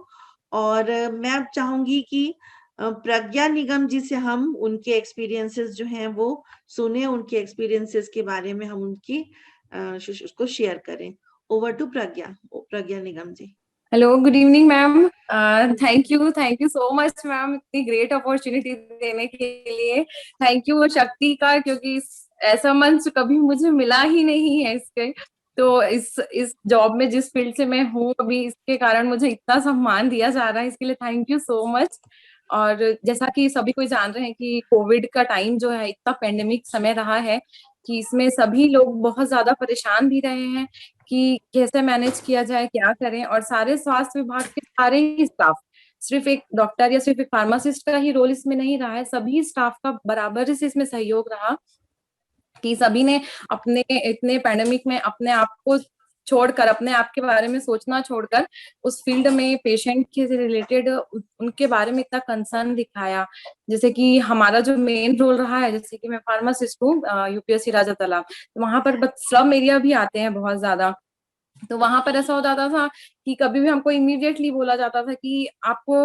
और मैं अब चाहूंगी कि प्रज्ञा निगम जी से हम उनके एक्सपीरियंसेस जो हैं वो सुने, उनके एक्सपीरियंसेस के बारे में हम उनकी उसको शेयर करें। Over to Pragya Nigam ji. Hello, good evening ma'am. Thank you so much ma'am, इतनी ग्रेट अपॉर्चुनिटी देने के लिए। थैंक यू शक्ति का, क्योंकि ऐसा मंच कभी मुझे मिला ही नहीं है इसके। तो इस जॉब में, जिस फील्ड से मैं हूँ अभी, इसके कारण मुझे इतना सम्मान दिया जा रहा है, इसके लिए थैंक यू सो मच। और जैसा कि सभी कोई जान रहे हैं कि कोविड का टाइम जो है, इतना पेंडेमिक समय रहा है कि इसमें सभी लोग बहुत ज्यादा परेशान भी रहे हैं कि कैसे मैनेज किया जाए, क्या करें। और सारे स्वास्थ्य विभाग के सारे ही स्टाफ, सिर्फ एक डॉक्टर या सिर्फ एक फार्मासिस्ट का ही रोल इसमें नहीं रहा है, सभी स्टाफ का बराबर से इसमें सहयोग रहा कि सभी ने अपने इतने पैंडेमिक में अपने आप को छोड़कर, अपने आप के बारे में सोचना छोड़कर, उस फील्ड में पेशेंट के रिलेटेड उनके बारे में इतना कंसर्न दिखाया। जैसे कि हमारा जो मेन रोल रहा है, जैसे कि मैं फार्मासिस्ट हूँ UPSC राजा तालाब, तो वहां पर स्लम एरिया भी आते हैं बहुत ज्यादा। तो वहां पर ऐसा हो जाता था कि कभी भी हमको इमीडिएटली बोला जाता था कि आपको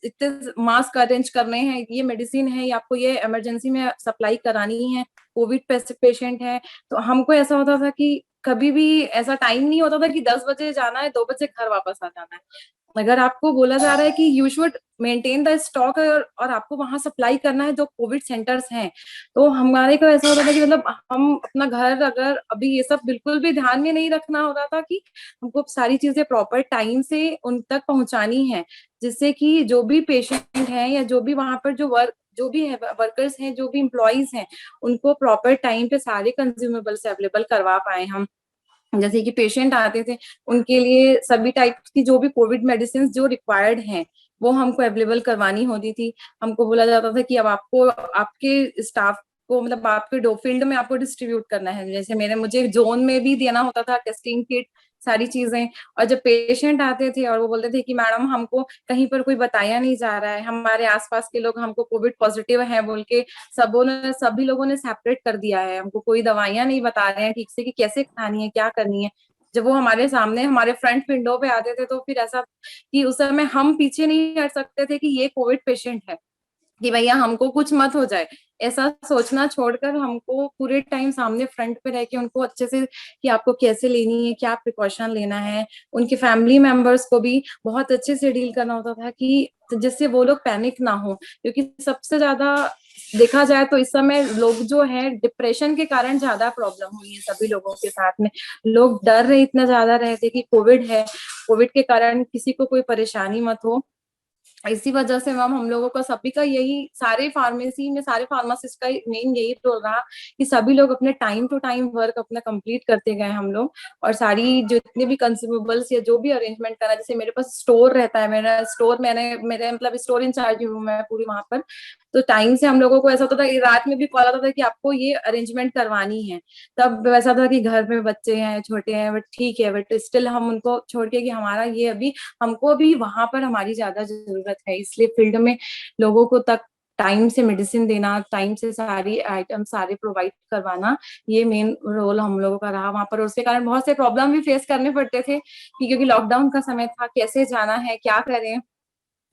इतने मास्क अरेंज करने हैं, ये मेडिसिन है, या आपको ये इमरजेंसी में सप्लाई करानी है, कोविड पेशेंट है। तो हमको ऐसा होता था कि कभी भी ऐसा टाइम नहीं होता था कि 10 बजे जाना है, 2 बजे घर वापस आ जाना है। अगर आपको बोला जा रहा है कि you should maintain the stock और आपको वहां सप्लाई करना है जो कोविड सेंटर्स हैं, तो हमारे को ऐसा होता था कि मतलब हम अपना घर, अगर अभी ये सब बिल्कुल भी ध्यान में नहीं रखना होता था कि हमको सारी चीजें प्रॉपर टाइम से उन तक पहुंचानी है, जिससे कि जो भी पेशेंट है या जो भी वहां पर जो भी वर्कर्स हैं, जो भी एम्प्लॉइज हैं, उनको प्रॉपर टाइम पे सारे कंज्यूमेबल्स अवेलेबल करवा पाए हम। जैसे कि पेशेंट आते थे, उनके लिए सभी टाइप की जो भी कोविड मेडिसिन जो रिक्वायर्ड हैं वो हमको अवेलेबल करवानी होती थी। हमको बोला जाता था कि अब आपको आपके स्टाफ को, मतलब आपके फील्ड में आपको डिस्ट्रीब्यूट करना है। जैसे मुझे जोन में भी देना होता था टेस्टिंग किट, सारी चीजें। और जब पेशेंट आते थे और वो बोलते थे कि मैडम हमको कहीं पर कोई बताया नहीं जा रहा है, हमारे आसपास के लोग हमको कोविड पॉजिटिव है बोल के सभी लोगों ने सेपरेट कर दिया है, हमको कोई दवाइयां नहीं बता रहे हैं ठीक से कि कैसे खानी है, क्या करनी है। जब वो हमारे सामने हमारे फ्रंट विंडो पे आते थे तो फिर ऐसा कि उस समय हम पीछे नहीं हट सकते थे कि ये कोविड पेशेंट है, कि भैया हमको कुछ मत हो जाए। ऐसा सोचना छोड़कर हमको पूरे टाइम सामने फ्रंट पे रह के उनको अच्छे से कि आपको कैसे लेनी है, क्या प्रिकॉशन लेना है, उनके फैमिली मेंबर्स को भी बहुत अच्छे से डील करना होता था कि जिससे वो लोग पैनिक ना हो। क्योंकि सबसे ज्यादा देखा जाए तो इस समय लोग जो है डिप्रेशन के कारण ज्यादा प्रॉब्लम हुई है सभी लोगों के साथ में। लोग डर रहे, इतना ज्यादा रहे थे कि कोविड है, कोविड के कारण किसी को कोई परेशानी मत हो। इसी वजह से मैम हम लोगों का सभी का यही, सारे फार्मेसी में सारे फार्मासिस्ट का मेन यही रोल रहा कि सभी लोग अपने टाइम टू टाइम वर्क अपना कंप्लीट करते गए हम लोग। और सारी जितने भी कंज्यूमेबल्स या जो भी अरेंजमेंट करना, जैसे मेरे पास स्टोर रहता है, मेरा स्टोर मेरे मतलब स्टोर इंचार्ज हूँ मैं पूरी वहां पर। तो टाइम से हम लोगों को ऐसा होता था कि रात में भी कॉल आता था कि आपको ये अरेंजमेंट करवानी है। तब वैसा था कि घर में बच्चे हैं, छोटे हैं, बट ठीक है, बट स्टिल हम उनको छोड़ के कि हमारा ये अभी हमको भी वहां पर हमारी ज्यादा जरूरत है, इसलिए फील्ड में लोगों को तक टाइम से मेडिसिन देना, टाइम से सारी आइटम सारे प्रोवाइड करवाना, ये मेन रोल हम लोगों का रहा वहां पर। उसके कारण बहुत से प्रॉब्लम भी फेस करने पड़ते थे कि क्योंकि लॉकडाउन का समय था, कैसे जाना है, क्या करें,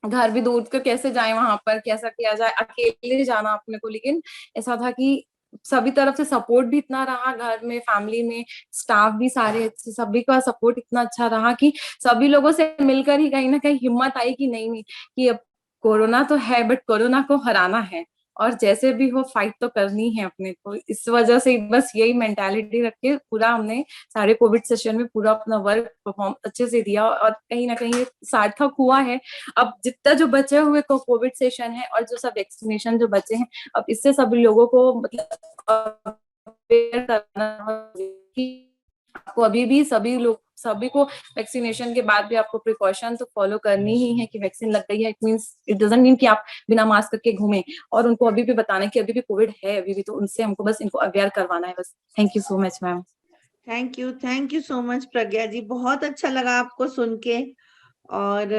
घर भी दूर कर कैसे जाए वहां पर, कैसा किया जाए, अकेले जाना अपने को। लेकिन ऐसा था कि सभी तरफ से सपोर्ट भी इतना रहा, घर में फैमिली में स्टाफ भी सारे अच्छे, सभी का सपोर्ट इतना अच्छा रहा कि सभी लोगों से मिलकर ही कहीं ना कहीं हिम्मत आई कि नहीं कि अब कोरोना तो है बट कोरोना को हराना है और जैसे भी हो फाइट तो करनी है अपने को। इस वजह से बस यही मेंटालिटी रख के पूरा हमने सारे कोविड सेशन में पूरा अपना वर्क परफॉर्म अच्छे से दिया और कहीं ना कहीं सार्थक हुआ है। अब जितना जो बचे हुए कोविड सेशन है और जो सब वैक्सीनेशन जो बचे हैं, अब इससे सभी लोगों को मतलब करना कि आपको अभी भी सभी को वैक्सीनेशन के बाद भी आपको प्रिकॉशन तो फॉलो करनी ही है कि वैक्सीन लग गई है, इट डजंट मीन कि आप बिना मास्क करके घूमें। और उनको अभी भी बताना है कि अभी भी कोविड है, अभी भी, तो उनसे हमको बस इनको अवेयर करवाना है बस। Thank you so much ma'am. Thank you so much Pragya ji, बहुत अच्छा लगा आपको सुन के। और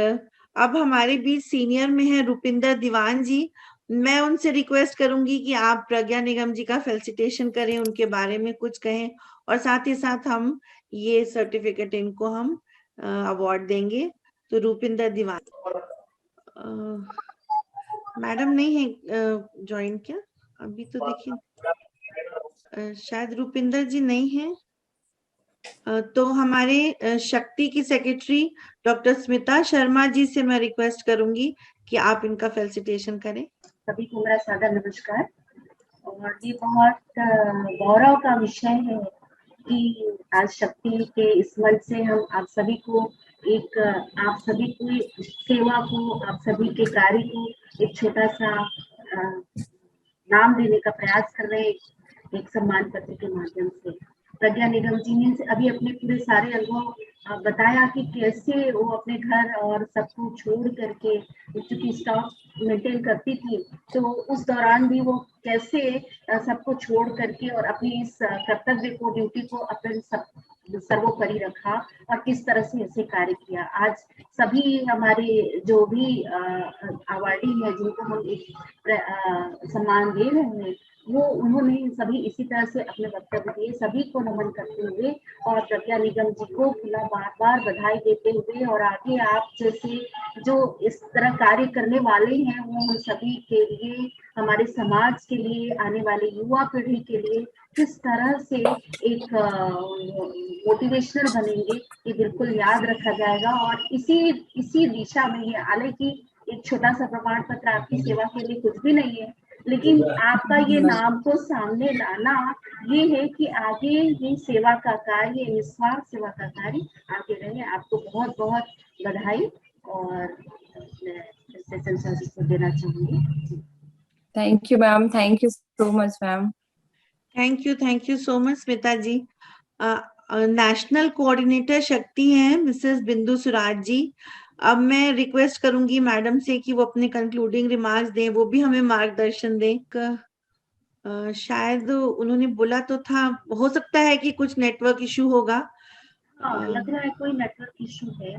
अब हमारे बीच सीनियर में है रुपिंदर दीवान जी। मैं उनसे रिक्वेस्ट करूंगी कि आप प्रज्ञा निगम जी का फेलिसिटेशन करें, उनके बारे में कुछ कहें और साथ ही साथ हम ये सर्टिफिकेट इनको हम अवार्ड देंगे। तो रुपिंदर दीवान मैडम नहीं है ज्वाइन क्या अभी? तो देखिए शायद रुपिंदर जी नहीं है। तो हमारे शक्ति की सेक्रेटरी डॉक्टर स्मिता शर्मा जी से मैं रिक्वेस्ट करूंगी कि आप इनका फेलिसिटेशन करें। सभी को मेरा सादर नमस्कार। और ये बहुत गौरव का विषय है कि आज शक्ति के इस मंच से हम आप सभी को आप सभी की सेवा को, आप सभी के कार्य को एक छोटा सा नाम देने का प्रयास कर रहे हैं एक सम्मान पत्र के माध्यम से। प्रज्ञा निगम जी ने अभी अपने पूरे सारे अनुभव बताया कि कैसे वो अपने घर और सबको छोड़ करके, क्योंकि स्टॉक मेंटेन करती थी, तो उस दौरान भी वो कैसे सबको छोड़ करके और अपनी इस कर्तव्य को, ड्यूटी को अपने सर्वोपरि रखा और किस तरह से ऐसे कार्य किया। आज सभी हमारे जो भी अवार्डी है जिनको हम एक सम्मान दे रहे हैं, वो उन्होंने सभी इसी तरह से अपने वक्तव्य दिए। सभी को नमन करते हुए और प्रज्ञा निगम जी को पुनः बार बार बधाई देते हुए और आगे आप जैसे जो इस तरह कार्य करने वाले हैं वो हम सभी के लिए, हमारे समाज के लिए, आने वाले युवा पीढ़ी के लिए किस तरह से एक मोटिवेशनल बनेंगे, ये बिल्कुल याद रखा जाएगा। और इसी दिशा में ये, हालांकि एक छोटा सा प्रमाण पत्र आपकी सेवा के लिए कुछ भी नहीं है, लेकिन आपका ये नाम को सामने लाना ये है कि आगे ये सेवा का कार्य, निस्वार्थ सेवा का कार्य आगे रहे। आपको बहुत बहुत बधाई और मैं सेशन सर्विस को देना चाहूंगी। Thank you ma'am, thank you so much ma'am. Thank you so much Smita ji. National coordinator Shakti हैं मिसेस बिंदु सुराज जी। अब मैं रिक्वेस्ट करूंगी मैडम से कि वो अपने कंक्लूडिंग रिमार्क्स दें, वो भी हमें मार्गदर्शन दें। शायद उन्होंने बोला तो था, हो सकता है कि कुछ नेटवर्क इशू होगा। लग रहा है कोई नेटवर्क इशू है।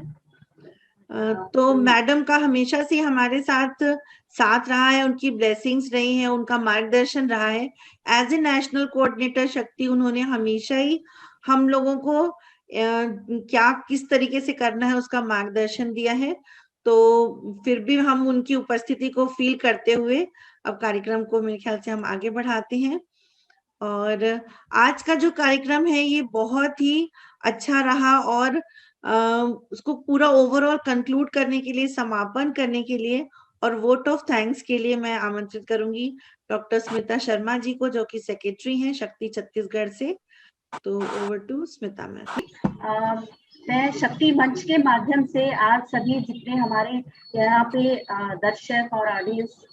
तो मैडम का हमेशा से हमारे साथ रहा है, उनकी ब्लेसिंग्स रही हैं, उनका मार्गदर्शन रहा है। एज ए नेशनल कोऑर्डिनेटर शक्ति उन्होंने हमेशा ही हम लोगों को क्या किस तरीके से करना है उसका मार्गदर्शन दिया है। तो फिर भी हम उनकी उपस्थिति को फील करते हुए अब कार्यक्रम को मेरे ख्याल से हम आगे बढ़ाते हैं। और आज का जो कार्यक्रम है ये बहुत ही अच्छा रहा और उसको पूरा ओवरऑल कंक्लूड करने के लिए, समापन करने के लिए और वोट ऑफ थैंक्स के लिए मैं आमंत्रित करूंगी डॉक्टर स्मिता शर्मा जी को, जो कि सेक्रेटरी हैं शक्ति छत्तीसगढ़ से। तो ओवर टू स्मिता मैम। मैं शक्ति मंच के माध्यम से आज सभी जितने हमारे यहाँ पे दर्शक और ऑडियंस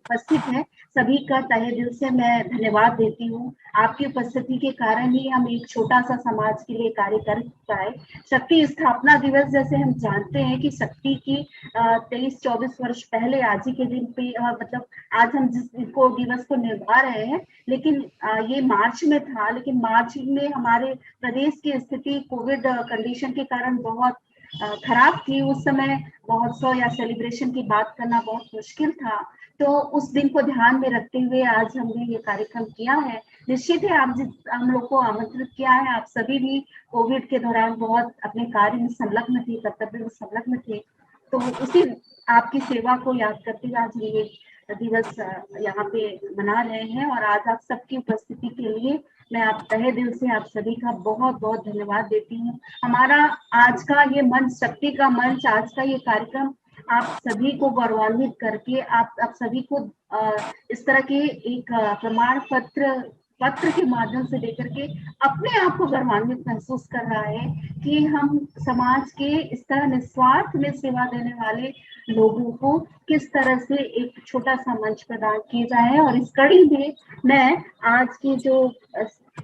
उपस्थित है, सभी का तहे दिल से मैं धन्यवाद देती हूँ। आपकी उपस्थिति के कारण ही हम एक छोटा सा समाज के लिए कार्य कर पाए। शक्ति स्थापना दिवस जैसे हम जानते हैं कि शक्ति की 23-24 वर्ष पहले आज ही के दिन पे मतलब आज हम जिस दिवस को निभा रहे हैं, लेकिन ये मार्च में था, लेकिन मार्च में हमारे प्रदेश की स्थिति कोविड कंडीशन के कारण बहुत खराब थी। उस समय महोत्सव या सेलिब्रेशन की बात करना बहुत मुश्किल था। तो उस दिन को ध्यान में रखते हुए आज हमने ये कार्यक्रम किया है। निश्चित है आप हम लोग को आमंत्रित किया है, आप सभी भी कोविड के दौरान बहुत अपने कार्य में संलग्न थे, कर्तव्य में संलग्न थे। तो उसी आपकी सेवा को याद करते हुए आज ये दिवस यहाँ पे मना रहे हैं। और आज आप सबकी उपस्थिति के लिए मैं आप तहे दिल से आप सभी का बहुत बहुत धन्यवाद देती हूँ। हमारा आज का ये मंच, शक्ति का मंच, आज का ये कार्यक्रम आप सभी को गौरवान्वित करके आप सभी को इस तरह के एक प्रमाण पत्र के माध्यम से देकर के अपने आप को गौरवान्वित महसूस कर रहा है कि हम समाज के इस तरह निस्वार्थ में सेवा देने वाले लोगों को किस तरह से एक छोटा सा मंच प्रदान किया जाए। और इस कड़ी में मैं आज के जो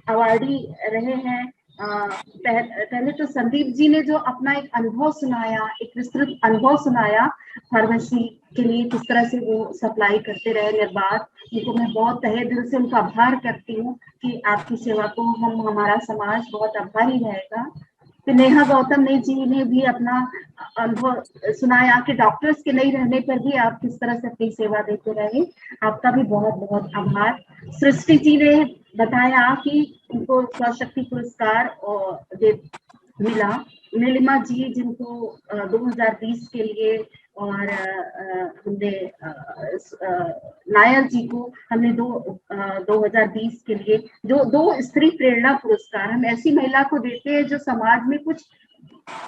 अवार्डी रहे हैं, पहले तो संदीप जी ने जो अपना एक अनुभव सुनाया, एक विस्तृत अनुभव सुनाया फार्मेसी के लिए किस तरह से वो सप्लाई करते रहे निर्बाध, उनको मैं बहुत तहे दिल से उनका आभार करती हूँ कि आपकी सेवा को हमारा समाज बहुत आभारी रहेगा। फिर नेहा गौतम जी ने भी अपना अनुभव सुनाया कि डॉक्टर्स के नहीं रहने पर भी आप किस तरह से अपनी सेवा देते रहे, आपका भी बहुत बहुत आभार। सृष्टि जी ने बताया कि उनको स्वशक्ति पुरस्कार मिला। नीलिमा जी जिनको 2020 के लिए, और हमने नायर जी को हमने 2020 के लिए जो 2 स्त्री प्रेरणा पुरस्कार हम ऐसी महिला को देते हैं जो समाज में कुछ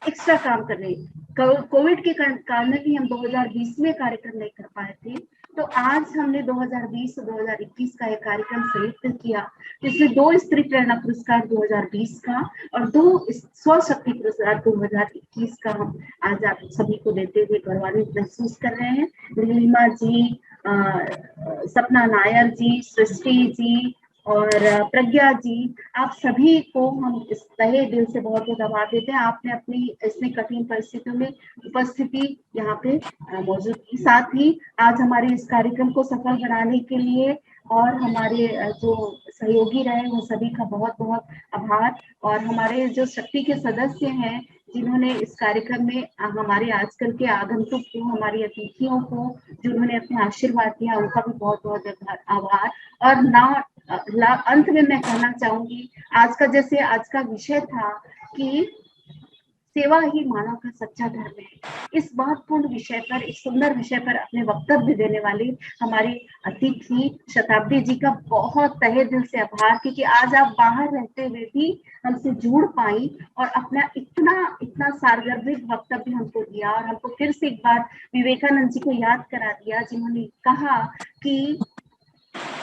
एक्स्ट्रा काम कर रही है। कोविड के कारण भी हम 2020 में कार्यक्रम नहीं कर पाए थे, तो आज हमने 2020 और 2021 का एक कार्यक्रम संयुक्त किया, जिसमें 2 स्त्री प्रेरणा पुरस्कार 2020 का और 2 स्वशक्ति पुरस्कार 2021 का हम आज आप सभी को देते हुए गौरवान्वित महसूस कर रहे हैं। नीलिमा जी, सपना नायर जी, सृष्टि जी और प्रज्ञा जी, आप सभी को हम इस तहे दिल से बहुत बहुत आभार देते हैं। आपने अपनी इतनी कठिन परिस्थितियों में उपस्थिति यहाँ पे मौजूद की, साथ ही आज हमारे इस कार्यक्रम को सफल बनाने के लिए और हमारे जो सहयोगी रहे वो सभी का बहुत बहुत आभार। और हमारे जो शक्ति के सदस्य हैं जिन्होंने इस कार्यक्रम में हमारे आजकल के आगंतुक को, हमारी अतिथियों को जो उन्होंने अपने आशीर्वाद दिया, उनका भी बहुत बहुत आभार। और अंत में मैं कहना चाहूंगी, आज का विषय था कि सेवा ही मानव का सच्चा धर्म है। इस महत्वपूर्ण विषय पर, इस सुंदर विषय पर अपने वक्तव्य देने वाली हमारी अतिथि शताब्दी जी का बहुत तहे दिल से आभार, क्योंकि आज आप बाहर रहते हुए भी हमसे जुड़ पाई और अपना इतना सारगर्भित वक्तव्य हमको दिया और हमको फिर से एक बार विवेकानंद जी को याद करा दिया, जिन्होंने कहा कि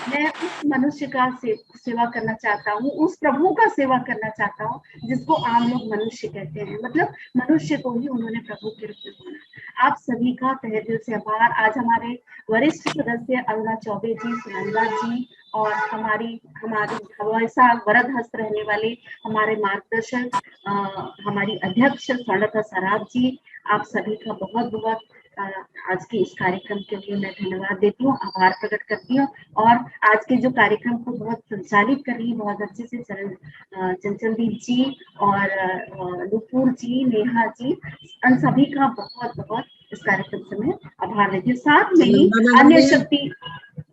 मैं उस मनुष्य का सेवा करना चाहता हूँ, उस प्रभु का सेवा करना चाहता हूँ जिसको आम लोग मनुष्य कहते हैं। मतलब मनुष्य को ही उन्होंने प्रभु के रूप में माना। आप सभी का तहे दिल से आभार। आज हमारे वरिष्ठ सदस्य अरुणा चौबे जी, सुनंदा जी और हमारी हमेशा वरद हस्त रहने वाले हमारे मार्गदर्शक हमारी अध्यक्ष स्वर्णलता सराफ जी, आप सभी का बहुत बहुत आज के इस कार्यक्रम के लिए मैं धन्यवाद देती हूँ, आभार प्रकट करती हूँ। और आज के जो कार्यक्रम को बहुत संचालित कर रही, बहुत अच्छे से चंचलदीप जी और नुपुर जी, नेहा जी, उन सभी का बहुत बहुत इस कार्यक्रम से मैं आभार देती हूँ। साथ में ही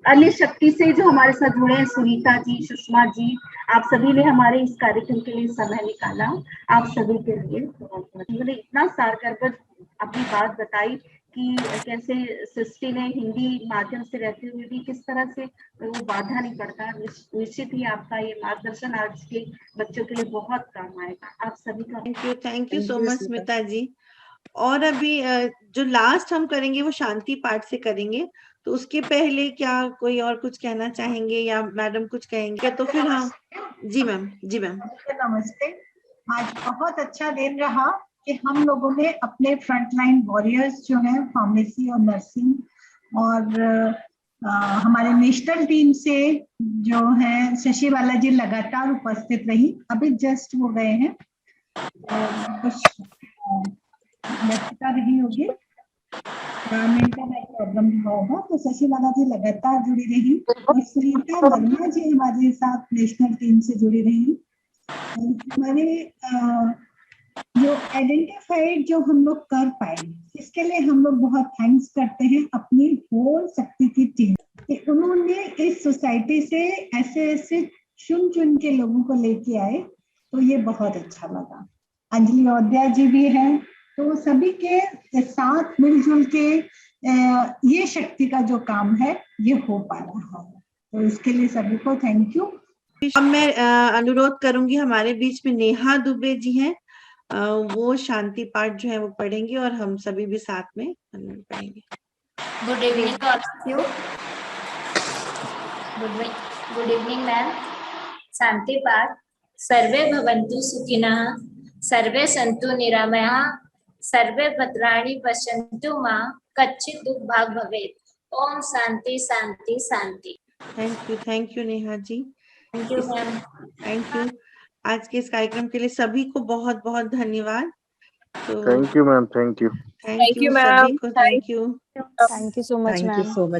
अन्य शक्ति से जो हमारे साथ जुड़े हैं, सुनीता जी, सुषमा जी, आप सभी ने हमारे इस कार्यक्रम के लिए समय निकाला। आप सभी के लिए बहुत बहुत, उन्होंने इतना सारगर्भित अपनी बात बताई कि कैसे सृष्टि ने हिंदी माध्यम से रहते हुए भी किस तरह से वो बाधा नहीं पड़ता। निश्चित ही आपका ये मार्गदर्शन आज के बच्चों के लिए बहुत काम आएगा। आप सभी का thank you so much Smita ji. और अभी जो लास्ट हम करेंगे वो शांति पाठ से करेंगे, तो उसके पहले क्या कोई और कुछ कहना चाहेंगे या मैडम कुछ कहेंगे? तो फिर हाँ जी मैम। नमस्ते। आज बहुत अच्छा दिन रहा कि हम लोगों ने अपने फ्रंटलाइन वॉरियर्स जो हैं फार्मेसी और नर्सिंग और हमारे नेशनल टीम से जो है शशि बालाजी लगातार उपस्थित रही, अभी जस्ट वो गए हैं, कुछ व्यस्तता रही होगी, प्रॉब्लम होगा, तो शशि बालाजी लगातार जुड़ी रही और सुनीता वर्मा जी हमारे साथ नेशनल टीम से जुड़ी रही। हमारे जो आइडेंटिफाइड जो हम लोग कर पाए, इसके लिए हम लोग बहुत थैंक्स करते हैं अपनी होल शक्ति की टीम कि उन्होंने इस सोसाइटी से ऐसे चुन के लोगों को लेके आए, तो ये बहुत अच्छा लगा। अंजलि औद्या जी भी हैं, तो सभी के साथ मिलजुल के ये शक्ति का जो काम है ये हो पा रहा है, तो इसके लिए सभी को थैंक यू। अब मैं अनुरोध करूंगी, हमारे बीच में नेहा दुबे जी हैं, वो शांति पाठ जो है वो पढ़ेंगे और हम सभी भी साथ में पढ़ेंगे। Good evening all of you. Good evening ma'am. शांति पाठ। सर्वे भवन्तु सुखिनः, सर्वे सन्तु निरामयाः, सर्वे भद्राणि पश्यन्तु मा कच्चित् दुर्भाग् भवेत्। ओम शांति शांति शांति। Thank you Neha ji. Thank you ma'am. Thank you. आज के इस कार्यक्रम के लिए सभी को बहुत बहुत धन्यवाद। तो thank you ma'am. Thank you ma'am. Thank you so much ma'am. Thank you so much.